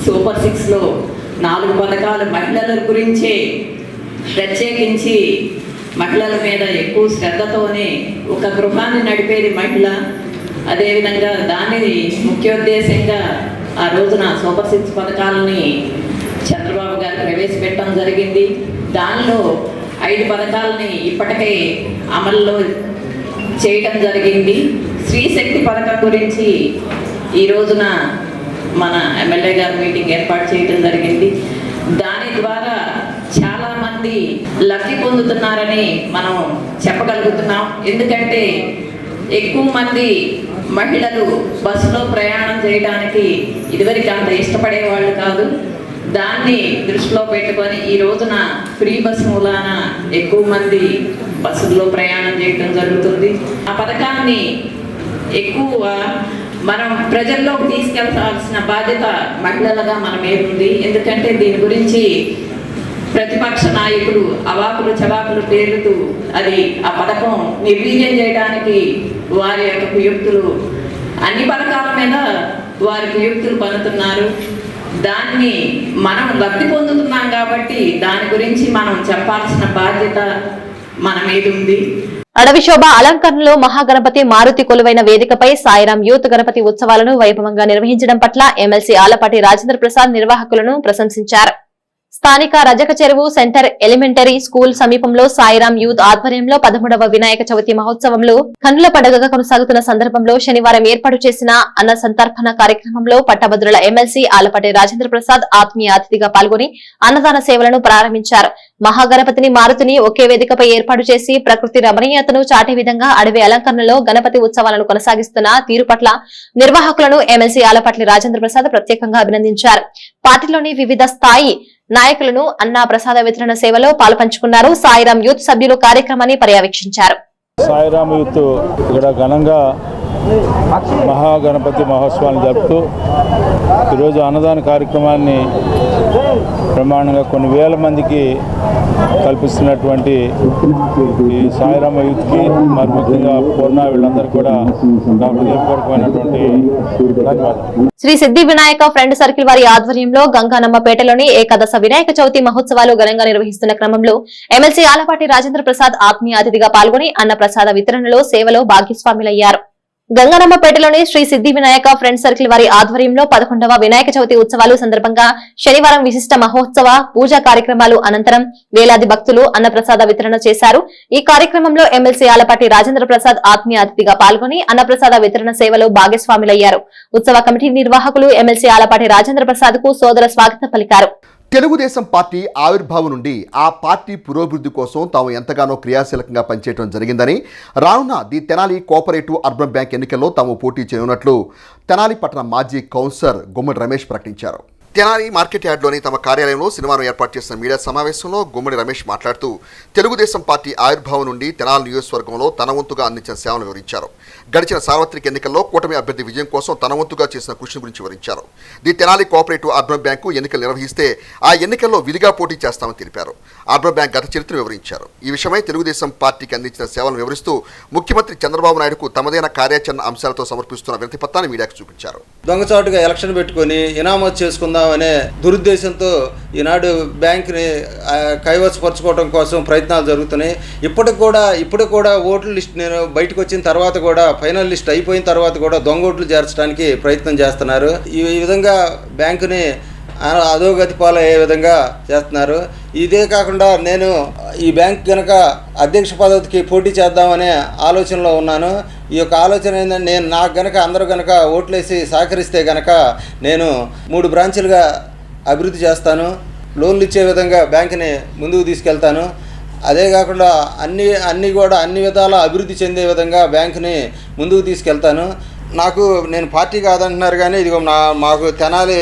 సూపర్ 6లో 4 పథకాలు మహిళల గురించే ప్రత్యేకించి మహిళల మీద ఎక్కువ శ్రద్ధతోనే ఒక గృహాన్ని నడిపేది మహిళ. అదేవిధంగా దానిని ముఖ్యోద్దేశంగా ఆ రోజున సూపర్ 6 పథకాలని చంద్రబాబు గారు ప్రవేశపెట్టడం జరిగింది. దానిలో 5 పథకాలని ఇప్పటికే అమల్లో చేయడం జరిగింది. స్త్రీశక్తి పథకం గురించి ఈ రోజున మన ఎమ్మెల్యే గారు మీటింగ్ ఏర్పాటు చేయడం జరిగింది. దాని ద్వారా చాలామంది లబ్ధి పొందుతున్నారని మనం చెప్పగలుగుతున్నాం. ఎందుకంటే ఎక్కువ మంది మహిళలు బస్సులో ప్రయాణం చేయడానికి ఇదివరకు అంత ఇష్టపడే వాళ్ళు కాదు. దాన్ని దృష్టిలో పెట్టుకొని ఈ రోజున ఫ్రీ బస్ మూలాన ఎక్కువ మంది బస్సుల్లో ప్రయాణం చేయడం జరుగుతుంది. ఆ పథకాన్ని ఎక్కువ మనం ప్రజల్లోకి తీసుకెళ్లాల్సిన బాధ్యత మహిళలుగా మన మీద ఉంది. ఎందుకంటే దీని గురించి ప్రతిపక్ష నాయకులు అవాకులు చవాకులు పేరుతూ అది ఆ పథకం నిర్వీర్యం చేయడానికి వారి యొక్క కుయుక్తులు, అన్ని పథకాల మీద వారి కుయుక్తులు పన్నుతున్నారు. దాన్ని మనం లబ్ధి పొందుతున్నాం కాబట్టి దాని గురించి మనం చెప్పాల్సిన బాధ్యత మన మీద ఉంది. అడవిశోభ అలంకరణలో మహాగణపతి మారుతి కొలువైన వేదికపై సాయిరాం యూత్ గణపతి ఉత్సవాలను వైభవంగా నిర్వహించడం పట్ల ఎమ్మెల్సీ ఆలపాటి రాజేంద్ర ప్రసాద్ నిర్వాహకులను ప్రశంసించారు. స్థానిక రజక చెరువు సెంటర్ ఎలిమెంటరీ స్కూల్ సమీపంలో సాయిరాం యూత్ ఆధ్వర్యంలో 13వ వినాయక చవితి మహోత్సవంలో కన్నుల పండుగగా కొనసాగుతున్న సందర్భంలో శనివారం ఏర్పాటు చేసిన అన్న సంతర్పణ కార్యక్రమంలో పట్టభద్రుల ఎమ్మెల్సీ ఆలపాటి రాజేంద్ర ప్రసాద్ ఆత్మీయ అతిథిగా పాల్గొని అన్నదాన సేవలను ప్రారంభించారు. మహాగణపతిని మారుతిని ఒకే వేదికపై ఏర్పాటు చేసి ప్రకృతి రమణీయతను చాటే విధంగా అడవి అలంకరణలో గణపతి ఉత్సవాలను కొనసాగిస్తున్న తీరు పట్ల నిర్వాహకులను ఎమ్మెల్సీ ఆలపాటి రాజేంద్ర ప్రసాద్ ప్రత్యేకంగా అభినందించారు. పార్టీలోని వివిధ స్థాయి నాయకులను అన్న ప్రసాద వితరణ సేవలో పాల్పంచుకున్నారు. సాయిరాం యూత్ సభ్యులు కార్యక్రమాన్ని పర్యవేక్షించారు. సాయిరాం యూత్ ఇక్కడ ఘనంగా మహాగణపతి మహోత్సవాన్ని జరుపుతూ ఈరోజు అన్నదాన కార్యక్రమాన్ని ప్రమాణంగా కొన్ని వేల మందికి కల్పిస్తున్నటువంటి ఈ సాయిరామ యూత్కి మరి ముఖ్యంగా పూర్ణ వీళ్ళందరూ కూడా నా హృదయపూర్వకమైనటువంటి ధన్యవాదాలు. శ్రీ సిద్ధి వినాయక ఫ్రెండ్ సర్కిల్ వారి ఆధ్వర్యంలో గంగానమ్మపేటలోని ఏకాదశ వినాయక చవితి మహోత్సవాలు ఘనంగా నిర్వహిస్తున్న క్రమంలో ఎమ్మెల్సీ ఆలపాటి రాజేంద్ర ప్రసాద్ ఆత్మీయ అతిథిగా పాల్గొని అన్న ప్రసాద వితరణలో సేవలో భాగస్వాములయ్యారు. గంగానమ్మపేటలోని శ్రీ సిద్ధి వినాయక ఫ్రెండ్ సర్కిల్ వారి ఆధ్వర్యంలో 11వ వినాయక చవితి ఉత్సవాలు సందర్భంగా శనివారం విశిష్ట మహోత్సవ పూజా కార్యక్రమాలు అనంతరం వేలాది భక్తులు అన్నప్రసాద వితరణ చేశారు. ఈ కార్యక్రమంలో ఎమ్మెల్సీ ఆలపాటి రాజేంద్ర ప్రసాద్ ఆత్మీయ అతిథిగా పాల్గొని అన్నప్రసాద వితరణ సేవలో భాగస్వాములయ్యారు. ఉత్సవ కమిటీ నిర్వాహకులు ఎమ్మెల్సీ ఆలపాటి రాజేంద్ర ప్రసాద్ కు సోదర స్వాగతం పలికారు. తెలుగుదేశం పార్టీ ఆవిర్భావం నుండి ఆ పార్టీ పురోభివృద్ధి కోసం తాము ఎంతగానో క్రియాశీలకంగా పనిచేయడం జరిగిందని, రానున్న the Tenali cooperative urban bank ఎన్నికల్లో తాము పోటీ చేయనున్నట్లు తెనాలి పట్టణ మాజీ కౌన్సిలర్ గుమ్మడి రమేష్ ప్రకటించారు. తెనాలి మార్కెట్ యార్డ్లోని తమ కార్యాలయంలో శనివారం ఏర్పాటు చేసిన మీడియా సమావేశంలో గుమ్మడి రమేష్ మాట్లాడుతూ తెలుగుదేశం పార్టీ ఆవిర్భావం నుండి తెనాలి నియోజకవర్గంలో తన వంతుగా అందించిన సేవలను వివరించారు. గడిచిన సార్వత్రిక ఎన్నికల్లో కూటమి అభ్యర్థి విజయం కోసం తన వంతుగా చేసిన కృషి గురించి వివరించారు. The Tenali cooperative urban bank ఎన్నికలు నిర్వహిస్తే ఆ ఎన్నికల్లో విధిగా పోటీ చేస్తామని తెలిపారు. అర్బన్ బ్యాంక్ గత చరిత్రను వివరించారు. ఈ విషయమై తెలుగుదేశం పార్టీకి అందించిన సేవలను వివరిస్తూ ముఖ్యమంత్రి చంద్రబాబు నాయుడుకు తమదైన కార్యాచరణ అంశాలతో సమర్పిస్తున్న వినతిపత్రాన్ని మీడియాకు చూపించారు. దొంగచాటుగా ఎలక్షన్ పెట్టుకుని ఇనామత్ చేసుకుందాం అనే దురుద్దేశంతో ఈనాడు బ్యాంకుని కైవసపరచుకోవడం కోసం ప్రయత్నాలు జరుగుతున్నాయి. ఇప్పుడు కూడా ఓట్ల లిస్ట్ నేను బయటకు వచ్చిన తర్వాత కూడా ఫైనల్ లిస్ట్ అయిపోయిన తర్వాత కూడా దొంగ ఓట్లు చేర్చడానికి ప్రయత్నం చేస్తున్నారు. ఈ విధంగా బ్యాంకుని అధోగతి పాలయ్యే విధంగా చేస్తున్నారు. ఇదే కాకుండా నేను ఈ బ్యాంక్ కనుక అధ్యక్ష పదవికి పోటీ చేద్దామనే ఆలోచనలో ఉన్నాను. ఈ యొక్క ఆలోచన ఏంటంటే నేను నాకు గనక అందరూ గనక ఓట్లేసి సహకరిస్తే గనక నేను 3 బ్రాంచులుగా అభివృద్ధి చేస్తాను. లోన్లు ఇచ్చే విధంగా బ్యాంకుని ముందుకు తీసుకెళ్తాను. అదే కాకుండా అన్ని విధాలా అభివృద్ధి చెందే విధంగా బ్యాంకుని ముందుకు తీసుకెళ్తాను. నేను పార్టీ కాదంటున్నారు కానీ ఇది మాకు తెనాలి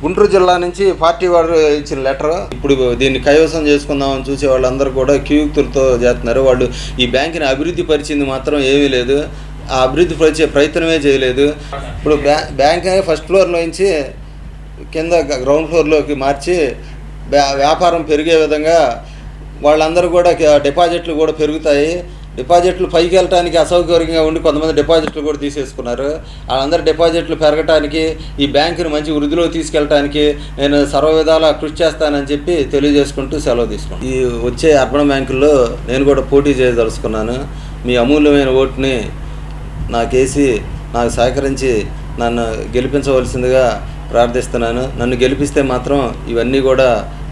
గుంటూరు జిల్లా నుంచి పార్టీ వారు ఇచ్చిన లెటర్. ఇప్పుడు దీన్ని కైవసం చేసుకుందామని చూసే వాళ్ళందరూ కూడా క్యూక్తులతో చేస్తున్నారు. వాళ్ళు ఈ బ్యాంకుని అభివృద్ధి పరిచింది మాత్రం ఏమీ లేదు. ఆ అభివృద్ధి పరిచే ప్రయత్నమే చేయలేదు. ఇప్పుడు బ్యాంక్ ఫస్ట్ ఫ్లోర్లో నుంచి కింద గ్రౌండ్ ఫ్లోర్లోకి మార్చి వ్యాపారం పెరిగే విధంగా వాళ్ళందరూ కూడా డిపాజిట్లు కూడా పెరుగుతాయి. డిపాజిట్లు పైకి వెళ్ళటానికి అసౌకర్యంగా ఉండి కొంతమంది డిపాజిట్లు కూడా తీసేసుకున్నారు. వాళ్ళందరూ డిపాజిట్లు పెరగటానికి ఈ బ్యాంకుని మంచి వృద్ధిలో తీసుకెళ్ళటానికి నేను సర్వ విధాలా కృషి చేస్తానని చెప్పి తెలియజేసుకుంటూ సెలవు తీసుకున్నాను. ఈ వచ్చే అర్బన్ బ్యాంకుల్లో నేను కూడా పోటీ చేయదలుచుకున్నాను. మీ అమూల్యమైన ఓటుని నాకేసి నాకు సహకరించి నన్ను గెలిపించవలసిందిగా ప్రార్థిస్తున్నాను. నన్ను గెలిపిస్తే మాత్రం ఇవన్నీ కూడా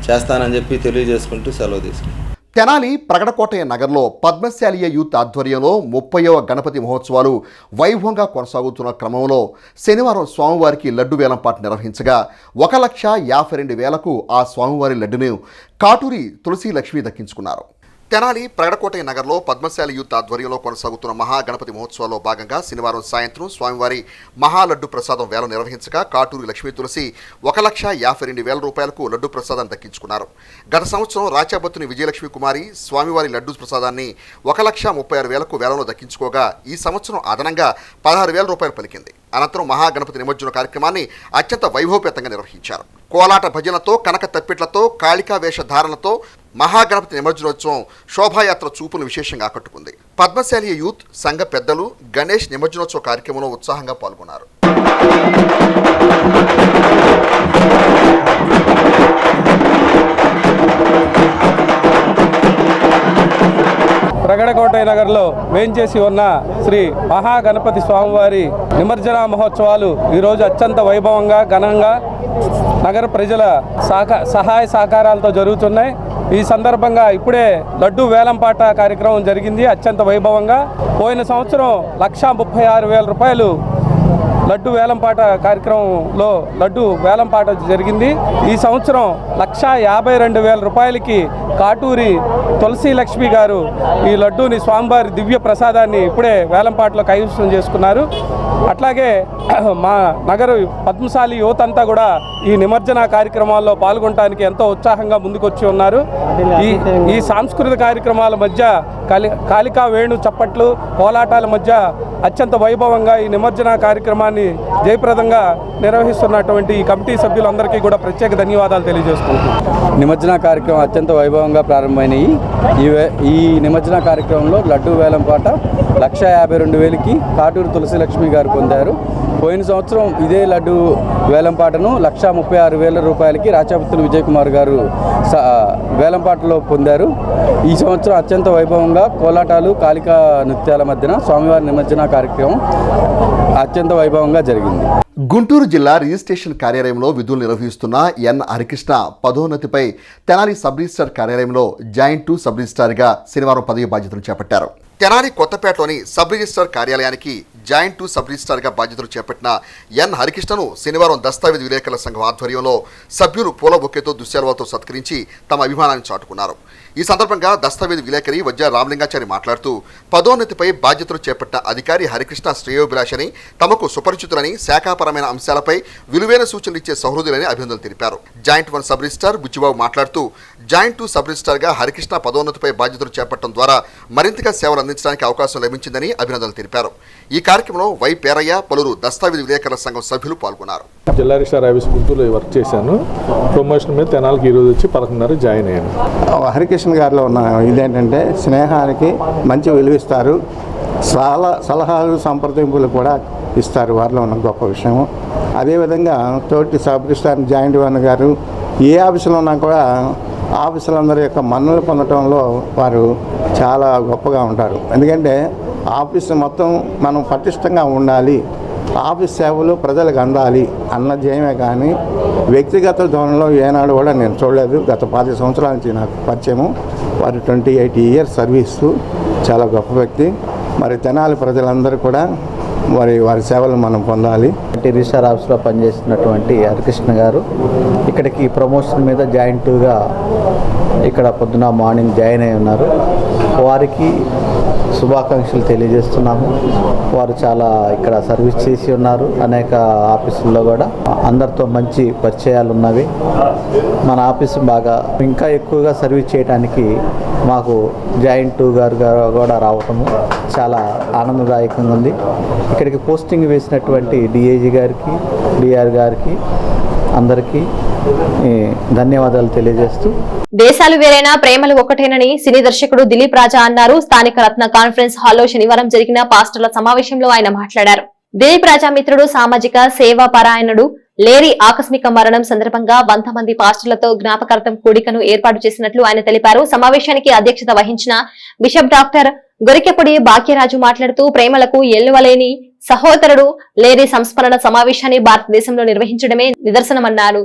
చేస్తానని చెప్పి తెలియజేసుకుంటూ సెలవు తీసుకున్నాను. తెనాలి ప్రగడకోటయ్య నగర్లో పద్మశాలియ యూత్ ఆధ్వర్యంలో 30వ గణపతి మహోత్సవాలు వైభవంగా కొనసాగుతున్న క్రమంలో శనివారం స్వామివారికి లడ్డు వేలంపాట నిర్వహించగా 1,52,000కు ఆ స్వామివారి లడ్డును కాటూరి తులసి లక్ష్మి దక్కించుకున్నారు. తెనాలి ప్రగడకోటయ్య నగర్లో పద్మశాలి యూత్ ఆధ్వర్యంలో కొనసాగుతున్న మహాగణపతి మహోత్సవాల్లో భాగంగా శనివారం సాయంత్రం స్వామివారి మహాలడ్డు ప్రసాదం వేలం నిర్వహించగా కాటూరి లక్ష్మీ తులసి 1,52,000 రూపాయలకు లడ్డు ప్రసాదాన్ని దక్కించుకున్నారు. గత సంవత్సరం రాచాబత్తుని విజయలక్ష్మి కుమారి స్వామివారి లడ్డు ప్రసాదాన్ని 1,36,000కు వేలంలో దక్కించుకోగా ఈ సంవత్సరం అదనంగా 16,000 రూపాయలు పలికింది. అనంతరం మహాగణపతి నిమజ్జన కార్యక్రమాన్ని అత్యంత వైభవపేతంగా నిర్వహించారు. కోలాట భజనతో, కనక తప్పిట్లతో, కాళికా వేషధారణతో మహాగణపతి నిమజ్జనోత్సవం శోభాయాత్ర చూపును విశేషంగా ఆకట్టుకుంది. పద్మశాలి యూత్ సంఘ పెద్దలు గణేష్ నిమజ్జనోత్సవ కార్యక్రమంలో ఉత్సాహంగా పాల్గొన్నారు. పగడకోట నగర్లో వేంచేసి ఉన్న శ్రీ మహాగణపతి స్వామివారి నిమజ్జన మహోత్సవాలు ఈరోజు అత్యంత వైభవంగా ఘనంగా నగర ప్రజల సహాయ సహకారాలతో జరుగుతున్నాయి. ఈ సందర్భంగా ఇప్పుడే లడ్డూ వేలంపాట కార్యక్రమం జరిగింది అత్యంత వైభవంగా. పోయిన సంవత్సరం 1,36,000 రూపాయలు లడ్డు వేలంపాట కార్యక్రమంలో లడ్డు వేలంపాట జరిగింది. ఈ సంవత్సరం 1,52,000 రూపాయలకి కాటూరి తులసి లక్ష్మి గారు ఈ లడ్డూని స్వామివారి దివ్య ప్రసాదాన్ని ఇప్పుడే వేలంపాటలో కైవసం చేసుకున్నారు. అట్లాగే మా నగర పద్మశాలి యువత అంతా కూడా ఈ నిమజ్జన కార్యక్రమాల్లో పాల్గొనడానికి ఎంతో ఉత్సాహంగా ముందుకొచ్చి ఉన్నారు. ఈ సాంస్కృతిక కార్యక్రమాల మధ్య కాళికా వేణు చప్పట్లు కోలాటాల మధ్య అత్యంత వైభవంగా ఈ నిమజ్జన కార్యక్రమాన్ని జయప్రదంగా నిర్వహిస్తున్నటువంటి ఈ కమిటీ సభ్యులందరికీ కూడా ప్రత్యేక ధన్యవాదాలు తెలియజేసుకుంటున్నాను. నిమజ్జన కార్యక్రమం అత్యంత వైభవంగా ప్రారంభమైనవి. ఈ నిమజ్జన కార్యక్రమంలో లడ్డూ వేలంపాట 1,52,000కి కాటూరు తులసి లక్ష్మి గారు పొందారు. పోయిన సంవత్సరం ఇదే లడ్డు వేలంపాటను 1,36,000 రూపాయలకి రాచాపుత్తుల విజయ్ కుమార్ గారు వేలంపాటలో పొందారు. ఈ సంవత్సరం అత్యంత వైభవంగా కోలాటాలు కాళికా నృత్యాల మధ్యన స్వామివారి నిమజ్జన కార్యక్రమం అత్యంత వైభవంగా జరిగింది. గుంటూరు జిల్లా రిజిస్ట్రేషన్ కార్యాలయంలో విధులు నిర్వహిస్తున్న ఎన్ హరికృష్ణ పదోన్నతిపై తెనాలి సబ్ రిజిస్ట్రార్ కార్యాలయంలో జాయింట్ 2 సబ్ రిజిస్ట్రార్గా శనివారం పదవి బాధ్యతలు చేపట్టారు. తెనాలి కొత్తపేటలోని సబ్ రిజిస్ట్రార్ కార్యాలయానికి జాయింట్ 2 సబ్ రిజిస్ట్రార్గా బాధ్యతలు చేపట్టిన ఎన్ హరికృష్ణను శనివారం దస్తావేజ్ విలేకరుల సంఘం ఆధ్వర్యంలో సభ్యులు పూల బొకేతో దుశ్శాలువాతో సత్కరించి తమ అభిమానాన్ని చాటుకున్నారు. ఈ సందర్భంగా దస్తావేజ్ విలేకరి వజ్ర రామలింగాచారి మాట్లాడుతూ పదోన్నతిపై బాధ్యతలు చేపట్టిన అధికారి హరికృష్ణ శ్రేయోభిలాషని, తమకు సుపరిచితులని, శాఖాపరమైన అంశాలపై విలువైన సూచనలు ఇచ్చే సహృదయులని అభినందనలు తెలిపారు. జాయింట్ 1 సబ్ రిజిస్ట్రార్ బుచ్చిబాబు మాట్లాడుతూ జాయింట్ 2 సబ్ రిజిస్ట్రార్గా హరికృష్ణ పదోన్నతిపై బాధ్యతలు చేపట్టడం ద్వారా మరింతగా సేవలు అందించడానికి అవకాశం లభించిందని అభినందనలు తెలిపారు. ఈ కార్యక్రమంలో వై పేరయ్య, పలువురు దస్తావేజ్ విలేకరుల సంఘం సభ్యులు పాల్గొన్నారు. జిల్లా రిజిస్ట్రార్ ఆఫీస్ గుంటూరులో వర్క్ చేశాను. ప్రమోషన్ మీద తెనాలికి ఈరోజు వచ్చి 11:30 జాయిన్ అయ్యాను. హరికృష్ణ గారిలో ఉన్న ఇదేంటంటే స్నేహానికి మంచి విలువిస్తారు, సలహాలు సంప్రదింపులు కూడా ఇస్తారు. వారిలో ఉన్న గొప్ప విషయం. అదేవిధంగా తోటి సబ్ రిజిస్ట్రార్ జాయింట్ 1 గారు ఏ ఆఫీసులో ఉన్నా కూడా ఆఫీసులందరి యొక్క మన్నలు పొందడంలో వారు చాలా గొప్పగా ఉంటారు. ఎందుకంటే ఆఫీసు మొత్తం మనం పటిష్టంగా ఉండాలి, ఆఫీస్ సేవలు ప్రజలకు అందాలి అన్న ధ్యేయమే కానీ వ్యక్తిగత ధోరణిలో ఏనాడు కూడా నేను చూడలేదు. గత 10 సంవత్సరాల నుంచి నాకు పరిచయము. వారు 28 ఇయర్స్ సర్వీసు, చాలా గొప్ప వ్యక్తి. మరి తెనాలి ప్రజలందరూ కూడా వారి సేవలు మనం పొందాలి. రిజిస్టార్ ఆఫీస్లో పనిచేస్తున్నటువంటి హరికృష్ణ గారు ఇక్కడికి ప్రమోషన్ మీద జాయింట్ 2గా ఇక్కడ పొద్దున మార్నింగ్ జాయిన్ అయి ఉన్నారు. వారికి శుభాకాంక్షలు తెలియజేస్తున్నాము. వారు చాలా ఇక్కడ సర్వీస్ చేసి ఉన్నారు. అనేక ఆఫీసుల్లో కూడా అందరితో మంచి పరిచయాలు ఉన్నవి. మన ఆఫీసు బాగా ఇంకా ఎక్కువగా సర్వీస్ చేయడానికి మాకు జాయింట్ 2 గారు కూడా రావటము చాలా ఆనందదాయకంగా ఉంది. ఇక్కడికి పోస్టింగ్ వేసినటువంటి డిఐజీ గారికి, డిఆర్ గారికి అందరికీ ధన్యవాదాలు తెలియజేస్తూ, దేశాలు వేరైనా ప్రేమలు ఒకటేనని సినీ దర్శకుడు దిలీప్ రాజా అన్నారు. స్థానిక రత్న కాన్ఫరెన్స్ హాల్లో శనివారం జరిగిన పాస్టర్ల సమావేశంలో ఆయన మాట్లాడారు. దిలీప్ రాజా మిత్రుడు, సామాజిక సేవా పరాయణుడు లేరీ ఆకస్మిక మరణం సందర్భంగా 100 మంది పాస్టర్లతో జ్ఞాపకార్థం కూడికను ఏర్పాటు చేసినట్లు ఆయన తెలిపారు. సమావేశానికి అధ్యక్షత వహించిన బిషప్ డాక్టర్ గొరికెపొడి భాగ్యరాజు మాట్లాడుతూ ప్రేమలకు ఎల్లువలేని సహోదరుడు లేరీ సంస్మరణ సమావేశాన్ని భారతదేశంలో నిర్వహించడమే నిదర్శనమన్నారు.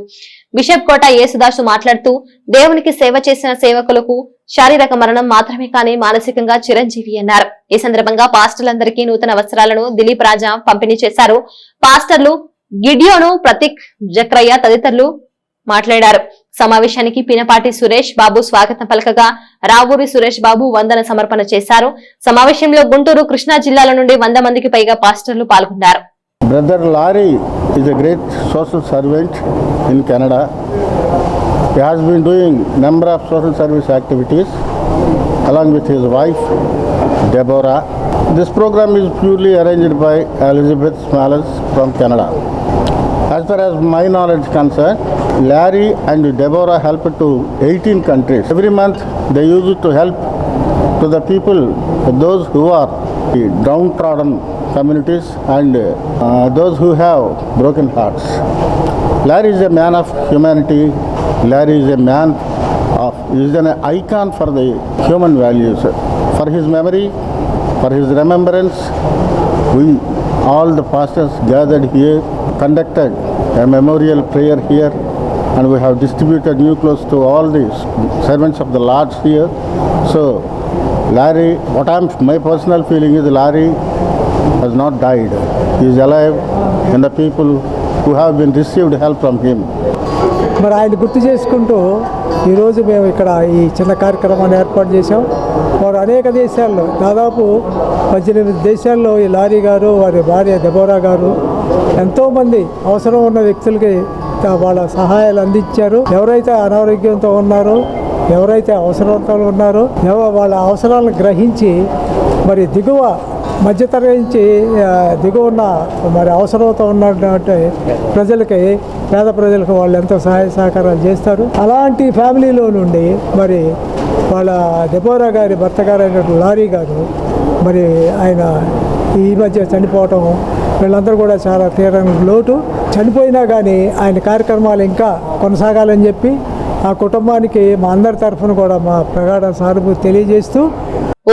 బిషప్ కోట యేసుదాసు మాట్లాడుతూ దేవునికి సేవ చేసిన సేవకులకు శారీరక మరణం మాత్రమే కానీ మానసికంగా చిరంజీవి అన్నారు. ఈ సందర్భంగా పాస్టర్లందరికీ నూతన వస్త్రాలను దిలీప్ రాజా పంపిణీ చేశారు. పాస్టర్లు గిడియోను, ప్రతీక్, జక్రయ్య తదితరులు మాట్లాడారు. సమావేశానికి పినపాటి సురేష్ బాబు స్వాగతం పలకగా రావూరి సురేష్ బాబు వందన సమర్పణ చేశారు. సమావేశంలో గుంటూరు, కృష్ణా జిల్లాల నుండి 100 మందికి పైగా పాస్టర్లు పాల్గొన్నారు. Brother lorry is a great social servant in Canada. He has been doing number of social service activities along with his wife Deborah. This program is purely arranged by Elizabeth Smallers from Canada. As far as my knowledge concerned, Larry and Deborah help to 18 countries. Every month they use it to help to the people, those who are downtrodden communities and those who have broken hearts. Larry is a man of humanity. Larry is a man of is an icon for the human values. For his memory, for his remembrance, we, all the pastors gathered here, conducted a memorial prayer here, and we have distributed new clothes to all the servants of the Lord here. So, Larry, my personal feeling is Larry has not died. He is alive, and the people who have been received help from him. మరి ఆయన గుర్తు చేసుకుంటూ ఈరోజు మేము ఇక్కడ ఈ చిన్న కార్యక్రమాన్ని ఏర్పాటు చేశాం. వారు అనేక దేశాల్లో, దాదాపు 18 దేశాల్లో ఈ లారీ గారు, వారి భార్య దెబోరా గారు ఎంతోమంది అవసరం ఉన్న వ్యక్తులకి వాళ్ళ సహాయాలు అందించారు. ఎవరైతే అనారోగ్యంతో ఉన్నారో, ఎవరైతే అవసరంతో ఉన్నారో, వాళ్ళ అవసరాలను గ్రహించి మరి దిగువ మధ్యతరగతి దిగువన్న మరి అవసరంతో ఉన్నటువంటి ప్రజలకి, పేద ప్రజలకు వాళ్ళు ఎంతో సహాయ సహకారాలు చేస్తారు. అలాంటి ఫ్యామిలీలో నుండి మరి వాళ్ళ దెబోరా గారి భర్త గారు అయినటువంటి లారీ గారు మరి ఆయన ఈ మధ్య చనిపోవటం, వీళ్ళందరూ కూడా చాలా తీవ్రమైన లోటు. చనిపోయినా కానీ ఆయన కార్యక్రమాలు ఇంకా కొనసాగాలని చెప్పి ఆ కుటుంబానికి మా అందరి తరఫున కూడా మా ప్రగాఢ సానుభూతి తెలియజేస్తూ,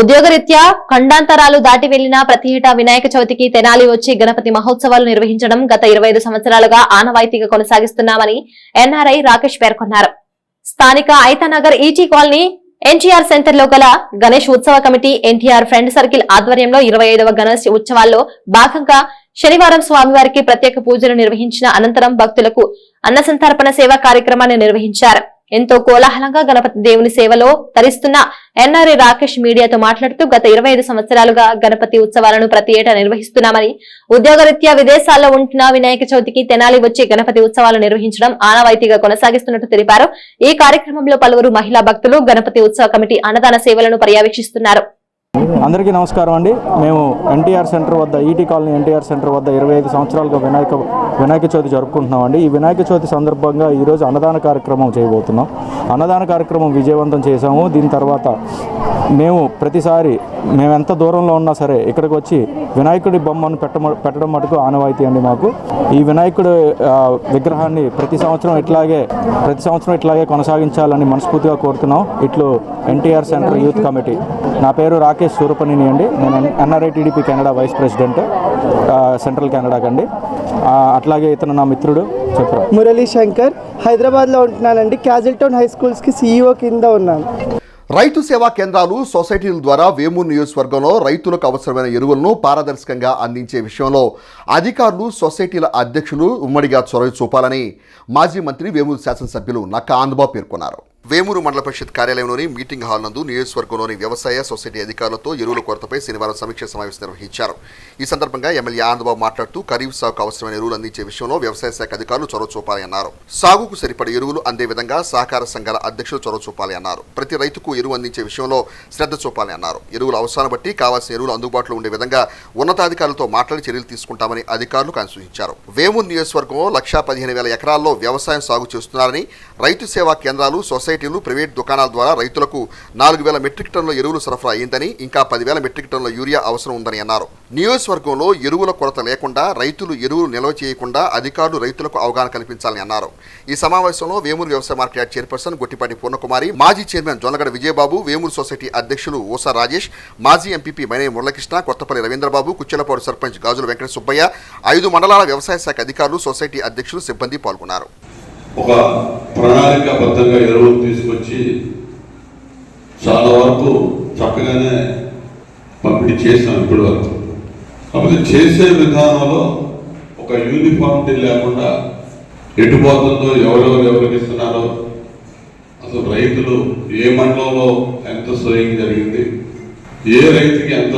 ఉద్యోగరీత్యా ఖండాంతరాలు దాటి వెళ్లిన ప్రతి ఏటా వినాయక చవితికి తెనాలి వచ్చి గణపతి మహోత్సవాలు నిర్వహించడం గత 25 సంవత్సరాలుగా ఆనవాయితీగా కొనసాగిస్తున్నామని ఎన్ఆర్ఐ రాకేష్ పేర్కొన్నారు. స్థానిక ఐతానగర్ ఈటీ కాలనీ ఎన్టీఆర్ సెంటర్ లో గల గణేష్ ఉత్సవ కమిటీ, ఎన్టీఆర్ ఫ్రెండ్ సర్కిల్ ఆధ్వర్యంలో 25వ గణేష్ ఉత్సవాల్లో భాగంగా శనివారం స్వామివారికి ప్రత్యేక పూజలు నిర్వహించిన అనంతరం భక్తులకు అన్నసంతర్పణ సేవా కార్యక్రమాన్ని నిర్వహించారు. ఎంతో కోలాహలంగా గణపతి దేవుని సేవలో తరిస్తున్న ఎన్ఆర్ఐ రాకేష్ మీడియాతో మాట్లాడుతూ గత 25 సంవత్సరాలుగా గణపతి ఉత్సవాలను ప్రతి ఏటా నిర్వహిస్తున్నామని, ఉద్యోగరీత్యా విదేశాల్లో ఉంటున్న వినాయక చవితికి తెనాలి వచ్చి గణపతి ఉత్సవాలు నిర్వహించడం ఆనవాయితీగా కొనసాగిస్తున్నట్టు తెలిపారు. ఈ కార్యక్రమంలో పలువురు మహిళా భక్తులు గణపతి ఉత్సవ కమిటీ అన్నదాన సేవలను పర్యవేక్షిస్తున్నారు. అందరికీ నమస్కారం అండి. మేము ఎన్టీఆర్ సెంటర్ వద్ద, ఈటీ కాలనీ ఎన్టీఆర్ సెంటర్ వద్ద 25 సంవత్సరాలుగా వినాయక చవితి జరుపుకుంటున్నామండి. ఈ వినాయక చవితి సందర్భంగా ఈరోజు అన్నదాన కార్యక్రమం చేయబోతున్నాం. అన్నదాన కార్యక్రమం విజయవంతం చేశాము. దీని తర్వాత మేము ప్రతిసారి మేము ఎంత దూరంలో ఉన్నా సరే ఇక్కడికి వచ్చి వినాయకుడి బొమ్మను పెట్టడం మటుకు ఆనవాయితీ అండి మాకు. ఈ వినాయకుడి విగ్రహాన్ని ప్రతి సంవత్సరం ఇట్లాగే కొనసాగించాలని మనస్ఫూర్తిగా కోరుతున్నాం. ఇట్లు ఎన్టీఆర్ సెంటర్ యూత్ కమిటీ. నా పేరు రాకేష్ సూరపనేని అండి. నేను NRI TDP Canada vice president central కెనడాకి అండి. అట్లాగే ఇతను నా మిత్రుడు చెప్పరా మురళీ శంకర్, హైదరాబాద్లో ఉంటున్నానండి. క్యాజల్ టౌన్ హై స్కూల్స్కి CEO కింద ఉన్నాను. రైతు సేవా కేంద్రాలు, సొసైటీల ద్వారా వేమూరు నియోజకవర్గంలో రైతులకు అవసరమైన ఎరువులను పారదర్శకంగా అందించే విషయంలో అధికారులు, సొసైటీల అధ్యక్షులు ఉమ్మడిగా చొరవ చూపాలని మాజీ మంత్రి వేమూరు శాసనసభ్యులు నక్కా ఆనందబాబు పేర్కొన్నారు. వేమూరు మండల పరిషత్ కార్యాలయంలోని మీటింగ్ హాల్ నందు నియోజకవర్గంలోని వ్యవసాయ, సొసైటీ అధికారులతో ఎరువుల కొరతపై శనివారం సమీక్ష సమావేశం నిర్వహించారు. ఈ సందర్భంగా ఎమ్మెల్యే ఆనందబాబు మాట్లాడుతూ ఖరీఫ్ సాగుకు అవసరమైన ఎరువులు అందించే విషయంలో వ్యవసాయ శాఖ అధికారులు చొరవ చూపాలి అన్నారు. సాగుకు సరిపడే ఎరువులు అందే విధంగా సహకార సంఘాల అధ్యక్షులు చొరవ చూపాలి అన్నారు. ప్రతి రైతుకు ఎరువు అందించే విషయంలో శ్రద్ధ చూపాలి అన్నారు. ఎరువుల అవసరాన్ని బట్టి కావాల్సిన ఎరువులు అందుబాటులో ఉండే విధంగా ఉన్నతాధికారులతో మాట్లాడి చర్యలు తీసుకుంటామని అధికారులకు ఆయన సూచించారు. వేమూరు నియోజకవర్గంలో 1,15,000 ఎకరాల్లో వ్యవసాయం సాగు చేస్తున్నారని, రైతు సేవా కేంద్రాలు, సొసైటీలు, ప్రైవేట్ దుకాణాల ద్వారా రైతులకు 4,000 మెట్రిక్ టన్నుల ఎరువులు సరఫరా అయిందని, ఇంకా 10,000 మెట్రిక్ టన్నుల యూరియా అవసరం ఉందని అన్నారు. నియోజకవర్గంలో ఎరువుల కొరత లేకుండా, రైతులు ఎరువులు నిల్వ చేయకుండా అధికారులు రైతులకు అవగాహన కల్పించాలని అన్నారు. ఈ సమావేశంలో వేమూరు వ్యవసాయ market yard chairperson Gottipati Purnakumari, మాజీ చైర్మన్ జొన్నగడ విజయబాబు, వేమూరు సొసైటీ అధ్యక్షులు ఓసా రాజేష్, మాజీ ఎంపీపీ మైనే మురళకృష్ణ, కొత్తపల్లి రవీంద్రబాబు, కుచ్చెలపాడు సర్పంచ్ గాజుల వెంకట సుబ్బయ్య, 5 మండలాల వ్యవసాయ శాఖ అధికారులు, సొసైటీ అధ్యక్షులు, సిబ్బంది పాల్గొన్నారు. ఒక ప్రణాళికాబద్ధంగా ఎరువులు తీసుకొచ్చి చాలా వరకు చక్కగానే పంపిణీ చేసాం ఇప్పటి వరకు. కాబట్టి చేసే విధానంలో ఒక యూనిఫామిటీ లేకుండా ఎటుపోతుందో, ఎవరికి ఇస్తున్నారో, అసలు రైతులు ఏ మండలంలో ఎంత సోయింగ్ జరిగింది, ఏ రైతుకి ఎంత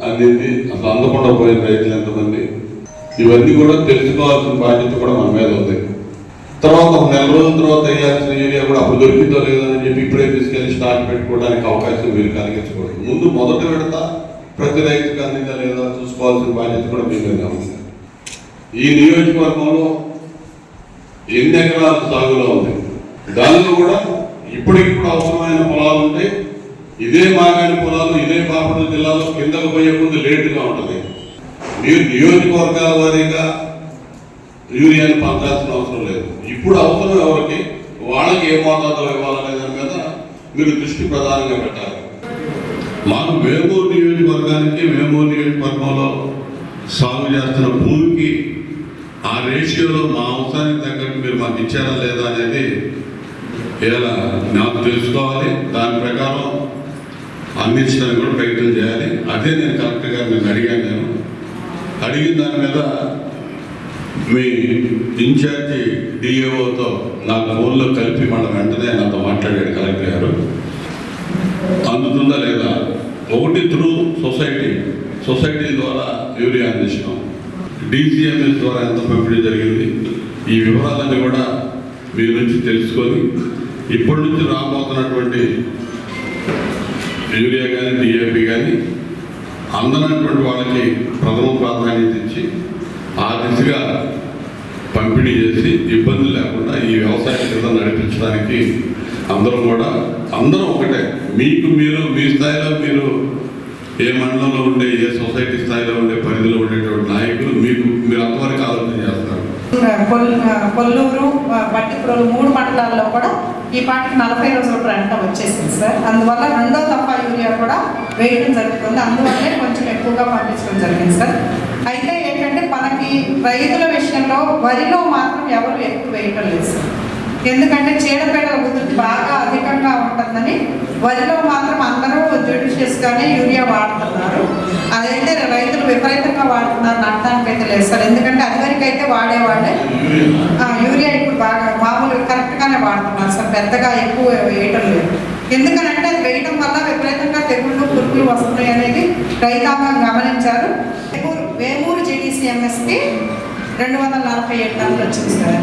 అందింది, అసలు అందకుండా పోయిన రైతులు ఎంతమంది, ఇవన్నీ కూడా తెలుసుకోవాల్సిన బాధ్యత కూడా మన మీద ఉంది. తర్వాత ఒక 4 రోజుల తర్వాత వేయాల్సిన ఏరియా కూడా అప్పుడు దొరికిందో లేదో అని చెప్పి ఇప్పుడే తీసుకెళ్ళి స్టాక్ పెట్టుకోవడానికి అవకాశం మీరు కలిగించకూడదు. ముందు మొదటి విడత ప్రతి రైతుకి అందిందా లేదా చూసుకోవాల్సిన బాధ్యత కూడా మీ మీద ఉంది. ఈ నియోజకవర్గంలో ఎన్ని ఎకరాల సాగులో ఉంది, దానిలో కూడా ఇప్పటికిప్పుడు అవసరమైన పొలాలు ఉంటే ఇదే మాగాని పొలాలు ఇదే బాపట్ల జిల్లాలో కిందకు పోయే ముందు లేటుగా ఉంటుంది. మీరు నియోజకవర్గాల వారీగా యూరియాని పంచాల్సిన అవసరం లేదు. ఇప్పుడు అవసరం ఎవరికి, వాళ్ళకి ఏ మోతాదులో ఇవ్వాలనే దాని మీద మీరు దృష్టి ప్రధానంగా పెట్టాలి. మాకు వేమూరు నియోజకవర్గంలో సాగు చేస్తున్న భూమికి ఆ రేషియోలో మా అవసరానికి తగ్గట్టు మీరు మాకు ఇచ్చారా లేదా అనేది ఇలా నాకు తెలుసుకోవాలి. దాని ప్రకారం అందించడానికి కూడా ప్రయత్నం చేయాలి. అదే నేను కరెక్ట్గా నేను అడిగిన దాని మీద మీ ఇన్ఛార్జి డిఏఓతో నాకు ఫోన్లో కలిపి మన వెంటనే నాతో మాట్లాడాడు కలెక్టర్ గారు. అందుతుందా లేదా, ఒకటి త్రూ సొసైటీ ద్వారా యూరియా అందించడం, DCMS ద్వారా ఎంత పంపిణీ జరిగింది, ఈ వివరాలన్నీ కూడా మీ నుంచి తెలుసుకొని ఇప్పటి నుంచి రాబోతున్నటువంటి యూరియా కానీ DAP కానీ అందనటువంటి వాళ్ళకి ప్రథమ ప్రాధాన్యత ఇచ్చి ఆ దిశగా పంపిణీ చేసి ఇబ్బందులు లేకుండా ఈ వ్యవసాయ కింద నడిపించడానికి అందరం ఒకటే. మీకు మీరు మీ స్థాయిలో మీరు ఏ మండలంలో ఉండే ఏ సొసైటీ స్థాయిలో ఉండే పరిధిలో ఉండేటువంటి నాయకులు మీరు అంతవరకు ఆలోచన చేస్తారు. కొల్లూరు, బట్టిప్రోలు 3 మండలాల్లో కూడా ఈ పాటికి 40 రోజుల పంట వచ్చేసింది సార్. అందువల్ల 2వ దఫా యూరియా కూడా వేయడం జరుగుతుంది. అందువల్లే కొంచెం ఎక్కువగా పంపించడం జరిగింది సార్. అయితే ఏంటంటే మనకి రైతుల విషయంలో వరిలో మాత్రం ఎవరు ఎక్కువ వేయటం లేదు సార్. ఎందుకంటే చీడపీడల ఉధృతి బాగా అధికంగా ఉంటుందని వరిలో మాత్రం అందరూ జ్యుడిషియస్గానే యూరియా వాడుతున్నారు. అదైతే రైతులు విపరీతంగా వాడుతున్నారు, నష్టానికైతే లేదు సార్. ఎందుకంటే అదివరకు అయితే వాడేవాళ్ళే యూరియా ఇప్పుడు బాగా మామూలుగా కరెక్ట్గానే వాడుతున్నారు సార్. పెద్దగా ఎక్కువ వేయటం లేదు. ఎందుకనంటే అది వేయడం వల్ల విపరీతంగా తెగుళ్ళు పురుగులు వస్తున్నాయి అనేది రైతాంగం గమనించారు. వేమూరు JDCMSకి 247 టన్నులు వచ్చింది సార్.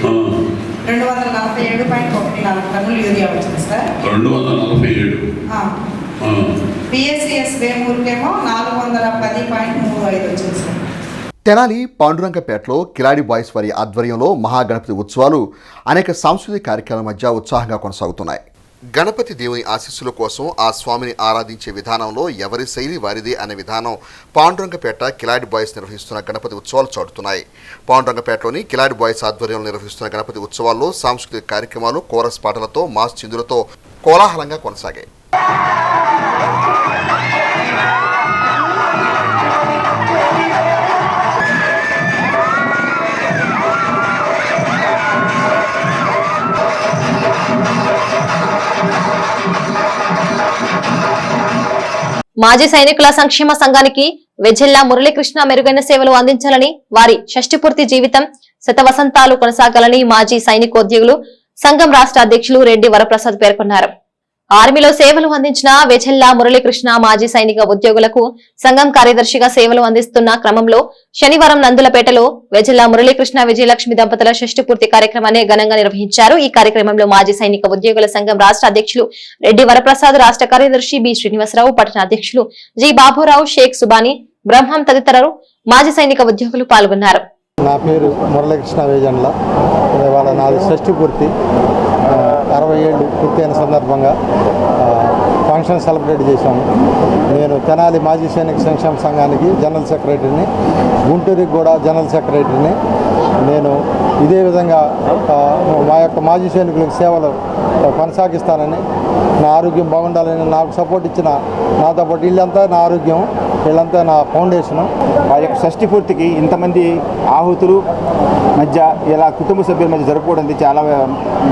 247.14 టన్నులు యూరియా వచ్చింది సార్. 247. PSCS వేమూరుకేమో 410.35 వచ్చింది సార్. తెనాలి పాండురంగపేటలో కిలాడి బాయ్స్ వారి ఆధ్వర్యంలో మహాగణపతి ఉత్సవాలు అనేక సాంస్కృతిక కార్యక్రమాల మధ్య ఉత్సాహంగా కొనసాగుతున్నాయి. గణపతి దేవుని ఆశీస్సుల కోసం ఆ స్వామిని ఆరాధించే విధానంలో ఎవరి శైలి వారిదే అనే విధానం పాండురంగపేట కిలాడి బాయ్స్ నిర్వహిస్తున్న గణపతి ఉత్సవాలు చాటుతున్నాయి. పాండురంగపేటలోని కిలాడి బాయ్స్ ఆధ్వర్యంలో నిర్వహిస్తున్న గణపతి ఉత్సవాల్లో సాంస్కృతిక కార్యక్రమాలు కోరస్ పాటలతో మాస్ చిందులతో కోలాహలంగా కొనసాగాయి. మాజీ సైనికుల సంక్షేమ సంఘానికి వెజెల్లా మురళీకృష్ణ మెరుగైన సేవలు అందించాలని, వారి షష్టిపూర్తి జీవితం శతవసంతాలు కొనసాగాలని మాజీ సైనికోద్యోగులు సంఘం రాష్ట్ర అధ్యక్షులు రెడ్డి వరప్రసాద్ పేర్కొన్నారు. ఆర్మీలో సేవలు అందించిన వెజెల్లా మురళీకృష్ణ మాజీ సైనిక ఉద్యోగులకు సంఘం కార్యదర్శిగా సేవలు అందిస్తున్న క్రమంలో శనివారం నందులపేటలో వెజెల్లా మురళీకృష్ణ విజయలక్ష్మి దంపతుల షష్టిపూర్తి కార్యక్రమాన్ని ఘనంగా నిర్వహించారు. ఈ కార్యక్రమంలో మాజీ సైనిక ఉద్యోగుల సంఘం రాష్ట్ర అధ్యక్షులు రెడ్డి వరప్రసాద్, రాష్ట్ర కార్యదర్శి బి శ్రీనివాసరావు, పట్టణ అధ్యక్షులు జి బాబురావు, షేక్ సుబాని, బ్రహ్మం తదితరులు మాజీ సైనిక ఉద్యోగులు పాల్గొన్నారు. నా పేరు మురళీకృష్ణ వేజండ్ల. ఇవాళ నాది షష్టిపూర్తి 60 ఏళ్ళు పూర్తయిన సందర్భంగా ఫంక్షన్ సెలబ్రేట్ చేశాము. నేను తెనాలి మాజీ సైనిక సంక్షేమ సంఘానికి జనరల్ సెక్రటరీని, గుంటూరుకి కూడా జనరల్ సెక్రటరీని. నేను ఇదే విధంగా మా యొక్క మాజీ సైనికులకు సేవలు కొనసాగిస్తానని, నా ఆరోగ్యం బాగుండాలని నాకు సపోర్ట్ ఇచ్చిన, నాతో పాటు వీళ్ళంతా నా ఆరోగ్యం, వీళ్ళంతా నా ఫౌండేషను. ఆ యొక్క షష్ఠి పూర్తికి ఇంతమంది ఆహుతులు మధ్య ఇలా కుటుంబ సభ్యుల మధ్య జరుపుకోవడం చాలా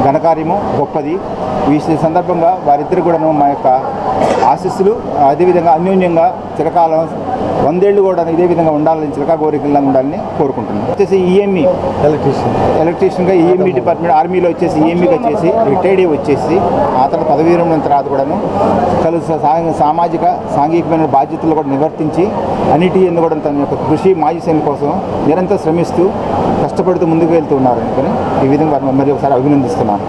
ఘనకార్యము, గొప్పది. ఈ సందర్భంగా వారిద్దరు కూడాను మా యొక్క ఆశీస్సులు అదేవిధంగా అన్యోన్యంగా చిరకాలం 100 ఏళ్ళు కూడా ఇదే విధంగా ఉండాలని, చిరకా కోరికలా ఉండాలని కోరుకుంటున్నాను. వచ్చేసి ఈఎంఈ ఎలక్ట్రీషియన్గా ఈఎంఈ డిపార్ట్మెంట్ ఆర్మీలో వచ్చేసి ఈఎంఈగా చేసి రిటైర్డ్ వచ్చేసి ఆ తర్వాత పదవి విరమణ తర్వాత కూడాను సామాజిక సాంఘికమైన బాధ్యతలు కూడా నిర్వర్తించి అన్నిటి ఎందుకు కూడా తన యొక్క కృషి మాజీ సైనికుల కోసం నిరంతరం శ్రమిస్తూ కష్టపడుతూ ముందుకు వెళ్తూ ఉన్నారు. అందుకని ఈ విధంగా మరి ఒకసారి అభినందిస్తున్నాను.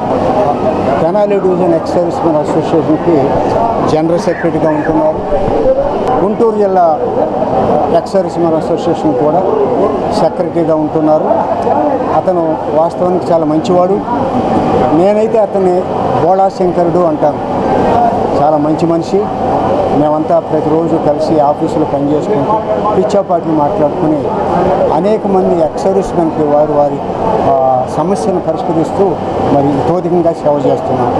తెనాలి డివిజన్ ఎక్స్ సర్వీస్మెన్ అసోసియేషన్కి జనరల్ సెక్రటరీగా ఉంటున్నారు. గుంటూరు జిల్లా ఎక్స్ సర్వీస్మెన్ అసోసియేషన్ కూడా సెక్రటరీగా ఉంటున్నారు. అతను వాస్తవానికి చాలా మంచివాడు. నేనైతే అతన్ని బోళా శంకరుడు అంటాను. చాలా మంచి మనిషి. మేమంతా ప్రతిరోజు కలిసి ఆఫీసులో పనిచేసుకుంటూ పిచ్చాపాట్లు మాట్లాడుకుని అనేక మంది ఎక్స్ సర్వీస్మెన్కి వారి సమస్యను పరిష్కరిస్తూ మరి తోదికంగా సేవ చేస్తున్నాం.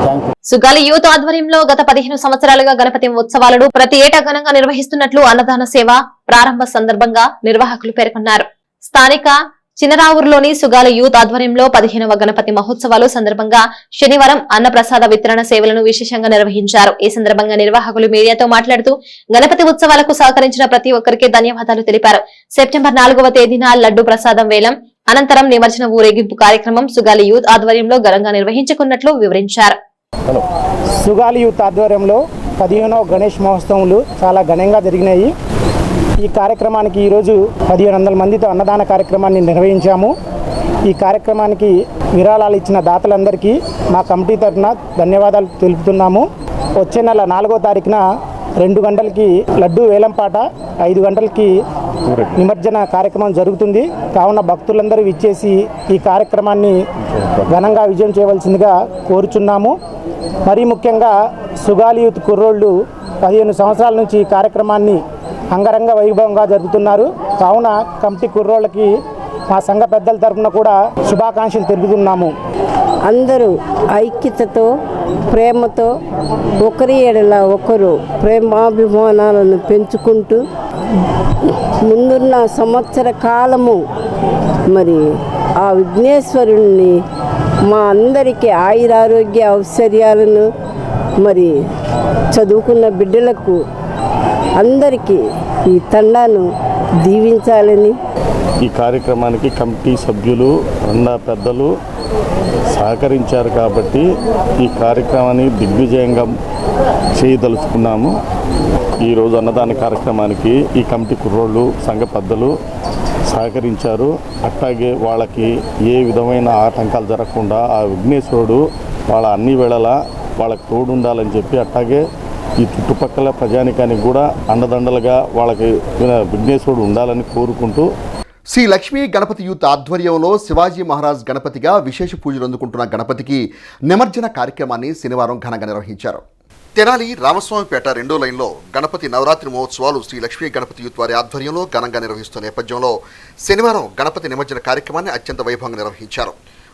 Thank you. సుగాలి యూత్ ఆధ్వర్యంలో గత 15 సంవత్సరాలుగా గణపతి ఉత్సవాలను ప్రతి ఏటా ఘనంగా నిర్వహిస్తున్నట్లు అన్నదాన సేవ ప్రారంభ సందర్భంగా నిర్వాహకులు పేర్కొన్నారు. స్థానిక చినరావూరులోని సుగాలి యూత్ ఆధ్వర్యంలో 15వ గణపతి మహోత్సవాలు సందర్భంగా శనివారం అన్నప్రసాద వితరణ సేవలను విశేషంగా నిర్వహించారు. ఈ సందర్భంగా నిర్వాహకులు మీడియాతో మాట్లాడుతూ గణపతి ఉత్సవాలకు సహకరించిన ప్రతి ఒక్కరికి ధన్యవాదాలు తెలిపారు. సెప్టెంబర్ 4వ తేదీన లడ్డు ప్రసాదం వేలం అనంతరం నిమజ్జన ఊరేగింపు కార్యక్రమం సుగాలి యూత్ ఆధ్వర్యంలో ఘనంగా నిర్వహించుకున్నట్లు వివరించారు. సుగాలి యూత్ ఆధ్వర్యంలో 15వ గణేష్ మహోత్సవాలు చాలా ఘనంగా జరిగినాయి. ఈ కార్యక్రమానికి ఈరోజు 1500 మందితో అన్నదాన కార్యక్రమాన్ని నిర్వహించాము. ఈ కార్యక్రమానికి విరాళాలు ఇచ్చిన దాతలందరికీ మా కమిటీ తరఫున ధన్యవాదాలు తెలుపుతున్నాము. వచ్చే నెల 4వ తారీఖున 2 గంటలకి లడ్డు వేలంపాట, 5 గంటలకి నిమజ్జన కార్యక్రమం జరుగుతుంది. కావున భక్తులందరూ విచ్చేసి ఈ కార్యక్రమాన్ని ఘనంగా విజయం చేయవలసిందిగా కోరుచున్నాము. మరీ ముఖ్యంగా సుగాలి యూత్ కుర్రోళ్ళు 15 సంవత్సరాల నుంచి ఈ కార్యక్రమాన్ని అంగరంగ వైభవంగా జరుగుతున్నారు. కావున కమిటీ కుర్రోళ్ళకి మా సంఘ పెద్దల తరఫున కూడా శుభాకాంక్షలు తెలుపుతున్నాము. అందరూ ఐక్యతతో ప్రేమతో ఒకరి ఎడల ఒకరు ప్రేమాభిమానాలను పెంచుకుంటూ ముందున్న సంవత్సర కాలము మరి ఆ విఘ్నేశ్వరుణ్ణి మా అందరికీ ఆయురారోగ్య ఔశ్వర్యాలను మరి చదువుకున్న బిడ్డలకు అందరికీ ఈ తండాను దీవించాలని ఈ కార్యక్రమానికి కమిటీ సభ్యులు అన్న పెద్దలు సహకరించారు కాబట్టి ఈ కార్యక్రమాన్ని దిగ్విజయంగా చేయదలుచుకున్నాము. ఈరోజు అన్నదాన కార్యక్రమానికి ఈ కమిటీ కుర్రోళ్ళు సంఘ పెద్దలు సహకరించారు. అట్లాగే వాళ్ళకి ఏ విధమైన ఆటంకాలు జరగకుండా ఆ విఘ్నేశ్వరుడు వాళ్ళ అన్ని వేళలా వాళ్ళకి తోడు ఉండాలని చెప్పి, అట్లాగే ఈ చుట్టుపక్కల ప్రజానికానికి కూడా అండదండలుగా వాళ్ళకి విఘ్నేశ్వరుడు ఉండాలని కోరుకుంటూ శ్రీ లక్ష్మీ గణపతి యూత్ ఆధ్వర్యంలో శివాజీ మహారాజ్ గణపతిగా విశేష పూజలు అందుకుంటున్న గణపతికి నిమజ్జన కార్యక్రమాన్ని శనివారం ఘనంగా నిర్వహించారు. తెనాలి రామస్వామిపేట 2వ లైన్లో గణపతి నవరాత్రి మహోత్సవాలు శ్రీ లక్ష్మీ గణపతి యూత్ వారి ఆధ్వర్యంలో ఘనంగా నిర్వహిస్తున్న నేపథ్యంలో శనివారం గణపతి నిమజ్జన కార్యక్రమాన్ని అత్యంత వైభవంగా నిర్వహించారు.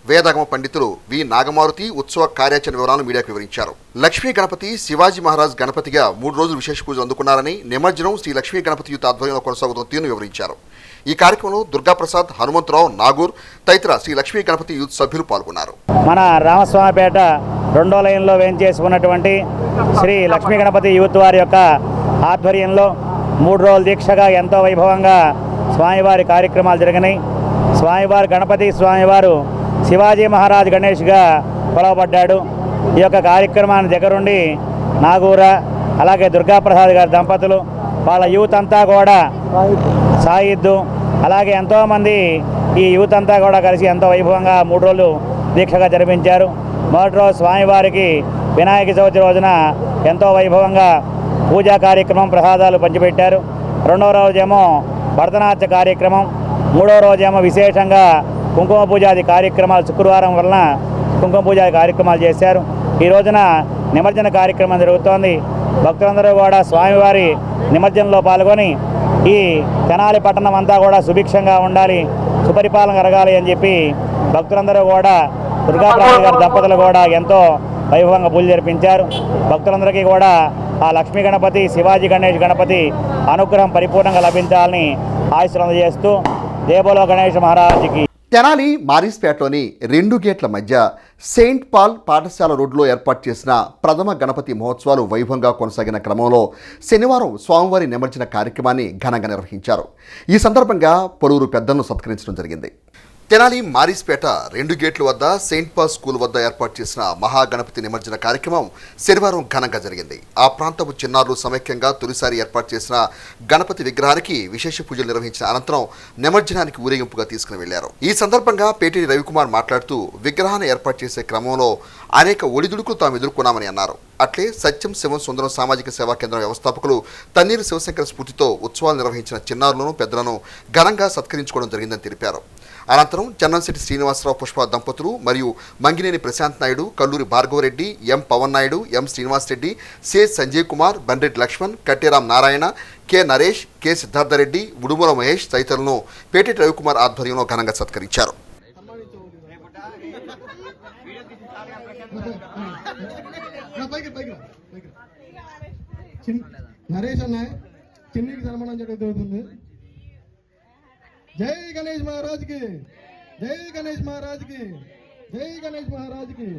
వేదాగమ పండితులు వి నాగమారుతి ఉత్సవ కార్యాచరణ వివరాలను మీడియాకు వివరించారు. లక్ష్మీ గణపతి శివాజీ మహారాజ్ గణపతిగా 3 రోజులు విశేష పూజలు అందుకున్నారని, నిమజ్జనం శ్రీ లక్ష్మీ గణపతి యూత్ ఆధ్వర్యంలో కొనసాగుతున్న తీరును వివరించారు. ఈ కార్యక్రమంలో దుర్గాప్రసాద్, హనుమంతరావు, నాగూర్ తదితర శ్రీ లక్ష్మీ గణపతి యూత్ సభ్యులు పాల్గొన్నారు. మన రామస్వామిపేట 2వ లైన్లో వేంచేసుకున్నటువంటి శ్రీ లక్ష్మీ గణపతి యూత్ వారి యొక్క ఆధ్వర్యంలో 3 రోజుల దీక్షగా ఎంతో వైభవంగా స్వామివారి కార్యక్రమాలు జరిగినాయి. స్వామివారి గణపతి స్వామివారు శివాజీ మహారాజ్ గణేష్గా కొలవబడ్డాడు. ఈ యొక్క కార్యక్రమాన్ని దగ్గరుండి నాగూర అలాగే దుర్గాప్రసాద్ గారి దంపతులు వాళ్ళ యూత్ అంతా కూడా సాయిద్దు అలాగే ఎంతోమంది ఈ యూత్ అంతా కూడా కలిసి ఎంతో వైభవంగా 3 రోజులు దీక్షగా జరిపించారు. మొదటి రోజు స్వామివారికి వినాయక చవితి రోజున ఎంతో వైభవంగా పూజా కార్యక్రమం ప్రసాదాలు పంచిపెట్టారు. 2వ రోజేమో భరతనాట్య కార్యక్రమం, 3వ రోజేమో విశేషంగా కుంకుమ పూజాది కార్యక్రమాలు శుక్రవారం వలన కుంకుమ పూజాది కార్యక్రమాలు చేశారు. ఈ రోజున నిమజ్జన కార్యక్రమం జరుగుతోంది. భక్తులందరూ కూడా స్వామివారి నిమజ్జనంలో పాల్గొని ఈ తెనాలి పట్టణం అంతా కూడా సుభిక్షంగా ఉండాలి, సుపరిపాలన జరగాలి అని చెప్పి భక్తులందరూ కూడా దుర్గాప్రసాద్ గారి దంపతులు కూడా ఎంతో వైభవంగా పూజలు జరిపించారు. భక్తులందరికీ కూడా ఆ లక్ష్మీ గణపతి శివాజీ గణేష్ గణపతి అనుగ్రహం పరిపూర్ణంగా లభించాలని ఆశీస్సులు అందజేస్తూ జయబోలో గణేష్ మహారాజ్కి. తెనాలి మారిస్పేటలోని 2 గేట్ల మధ్య సెయింట్ పాల్ పాఠశాల రోడ్లో ఏర్పాటు చేసిన ప్రథమ గణపతి మహోత్సవాలు వైభవంగా కొనసాగిన క్రమంలో శనివారం స్వామివారి నిమజ్జన కార్యక్రమాన్ని ఘనంగా నిర్వహించారు. ఈ సందర్భంగా పలువురు పెద్దలను సత్కరించడం జరిగింది. తెనాలి మారిస్పేట 2 గేట్ల వద్ద సెయింట్ పాల్ స్కూల్ వద్ద ఏర్పాటు చేసిన మహాగణపతి నిమజ్జన కార్యక్రమం శనివారం ఘనంగా జరిగింది. ఆ ప్రాంతపు చిన్నారులు సమైక్యంగా తొలిసారి ఏర్పాటు చేసిన గణపతి విగ్రహానికి విశేష పూజలు నిర్వహించిన అనంతరం నిమజ్జనానికి ఊరేగింపుగా తీసుకుని వెళ్లారు. ఈ సందర్భంగా పేటిని రవికుమార్ మాట్లాడుతూ విగ్రహాన్ని ఏర్పాటు చేసే క్రమంలో అనేక ఒడిదుడుకులు తాము ఎదుర్కొన్నామని అన్నారు. అట్లే సత్యం శివం సుందరం సామాజిక సేవా కేంద్రం వ్యవస్థాపకులు తన్నీరు శివశంకర్ స్ఫూర్తితో ఉత్సవాలు నిర్వహించిన చిన్నారులను పెద్దలను ఘనంగా సత్కరించుకోవడం జరిగిందని తెలిపారు. అనంతరం చన్నంశెట్టి శ్రీనివాసరావు పుష్ప దంపతులు మరియు Mangineni Prashanth Naidu, Kalluri Bhargavareddy, M Pavan Naidu, M Srinivas Reddy, C Sanjay Kumar, Bandreddy Lakshman, Katteram Narayana, K Naresh, K Siddharthareddy, Udumala Mahesh తదితరులను పేటెటి రవికుమార్ ఆధ్వర్యంలో ఘనంగా సత్కరించారు. నరేష్ అన్న చిన్నికి సన్మానం చేయడం జరుగుతుంది. జై గణేష్ మహారాజ్కి, జై గణేష్ మహారాజ్కి, జై గణేష్ మహారాజ్కి.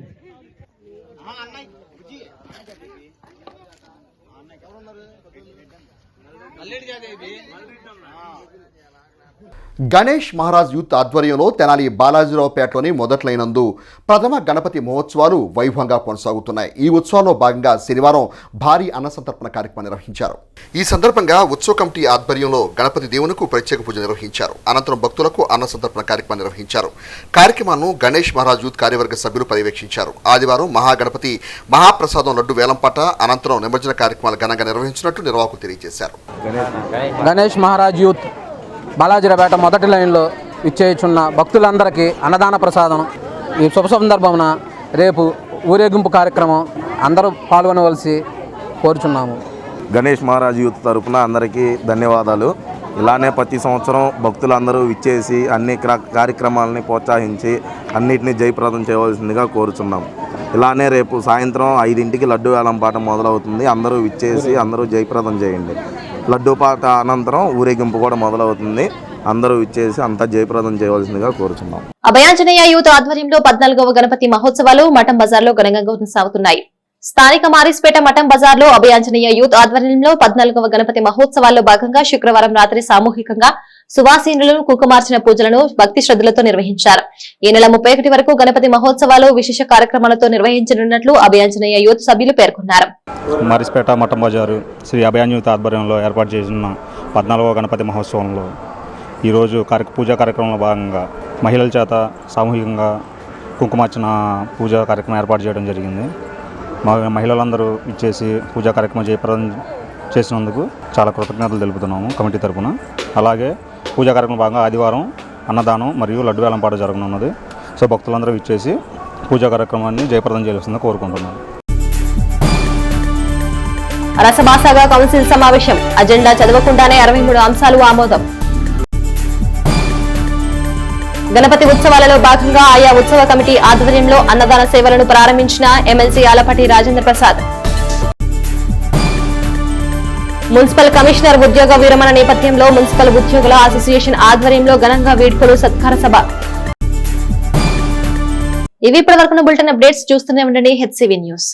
గణేష్ మహారాజ్ యూత్ ఆధ్వర్యంలో తెనాలి బాలాజీరావుపేటలోని మొదట్లైనందు ప్రథమ గణపతి మహోత్సవాలు వైభవంగా కొనసాగుతున్నాయి. ఈ ఉత్సవాల్లో భాగంగా శనివారం భారీ అన్న సంతర్పణ కార్యక్రమం నిర్వహించారు. ఈ సందర్భంగా ఉత్సవ కమిటీ ఆధ్వర్యంలో గణపతి దేవునికి ప్రత్యేక పూజ నిర్వహించారు. అనంతరం భక్తులకు అన్న సంతర్పణ కార్యక్రమం నిర్వహించారు. కార్యక్రమాలను గణేష్ మహారాజ్ యూత్ కార్యవర్గ సభ్యులు పర్యవేక్షించారు. ఆదివారం మహాగణపతి మహాప్రసాదం లడ్డు వేలంపాట అనంతరం నిమజ్జన కార్యక్రమాలు ఘనంగా నిర్వహించినట్టు నిర్వాహకులు తెలియజేశారు. గణేష్ మహారాజ్ యూత్ బాలాజీరావుపేట మొదటి లైన్లో ఇచ్చేయుచున్న భక్తులందరికీ అన్నదాన ప్రసాదం ఈ శుభ సందర్భమున రేపు ఊరేగింపు కార్యక్రమం అందరూ పాల్గొనవలసి కోరుచున్నాము. గణేష్ మహారాజ్ యూత్ తరపున అందరికీ ధన్యవాదాలు. ఇలానే ప్రతి సంవత్సరం భక్తులందరూ విచ్చేసి అన్ని కార్యక్రమాలని ప్రోత్సహించి అన్నిటినీ జయప్రదం చేయవలసిందిగా కోరుచున్నాం. ఇలానే రేపు సాయంత్రం 5 లడ్డు వేలంపాట మొదలవుతుంది. అందరూ విచ్చేసి అందరూ జయప్రదం చేయండి. లడ్డు పాట అనంతరం ఊరేగింపు కూడా మొదలవుతుంది. అందరూ ఇచ్చేసి అంతా జయప్రదం చేయవలసిందిగా కోరుచున్నాం. అభయాంజనేయ యూత్ ఆధ్వర్యంలో 14వ గణపతి మహోత్సవాలు మఠం బజార్లో ఘనంగా కొనసాగుతున్నాయి. స్థానిక మారిస్పేట మఠం బజార్లో అభయాంజనేయ యూత్ ఆధ్వర్యంలో 14వ గణపతి మహోత్సవాల్లో భాగంగా శుక్రవారం రాత్రి సామూహికంగా సువాసీనులను కుంకుమార్చన పూజలను భక్తి శ్రద్ధలతో నిర్వహించారు. ఈ నెల 31 వరకు గణపతి మహోత్సవాలు విశేష కార్యక్రమాలతో నిర్వహించనున్నట్లు అభయాంజనేయ యూత్ సభ్యులు పేర్కొన్నారు. మారిస్పేట మఠం బజారు శ్రీ అభయాంజనేయ యూత్ ఆధ్వర్యంలో ఏర్పాటు చేసిన 14వ గణపతి మహోత్సవంలో ఈరోజు పూజా కార్యక్రమంలో భాగంగా మహిళల చేత సామూహికంగా కుంకుమార్చన పూజా కార్యక్రమం ఏర్పాటు చేయడం జరిగింది. మహిళలందరూ ఇచ్చేసి పూజా కార్యక్రమం జయప్రదం చేసినందుకు చాలా కృతజ్ఞతలు తెలుపుతున్నాము కమిటీ తరఫున. అలాగే పూజా కార్యక్రమం భాగంగా ఆదివారం అన్నదానం మరియు లడ్డు వేలంపాట జరగనున్నది. సో భక్తులందరూ ఇచ్చేసి పూజా కార్యక్రమాన్ని జయప్రదం చేయాల్సిందిగా కోరుకుంటున్నాను. రసభాసగా కౌన్సిల్ సమావేశం అజెండా చదవకుండానే 63 అంశాలు ఆమోదం. గణపతి ఉత్సవాలలో భాగంగా ఆయా ఉత్సవ కమిటీ ఆధ్వర్యంలో అన్నదాన సేవలను ప్రారంభించిన MLC Alapati Rajendra Prasad. Municipal commissioner ఉద్యోగ విరమణ నేపథ్యంలో మున్సిపల్ ఉద్యోగుల అసోసియేషన్ ఆధ్వర్యంలో ఘనంగా వీడ్కోలు సత్కార సభ. ఇవి ఇప్పటివరకు బులెటిన్ అప్డేట్స్ చూస్తూనే ఉండండి హెచ్సివి న్యూస్.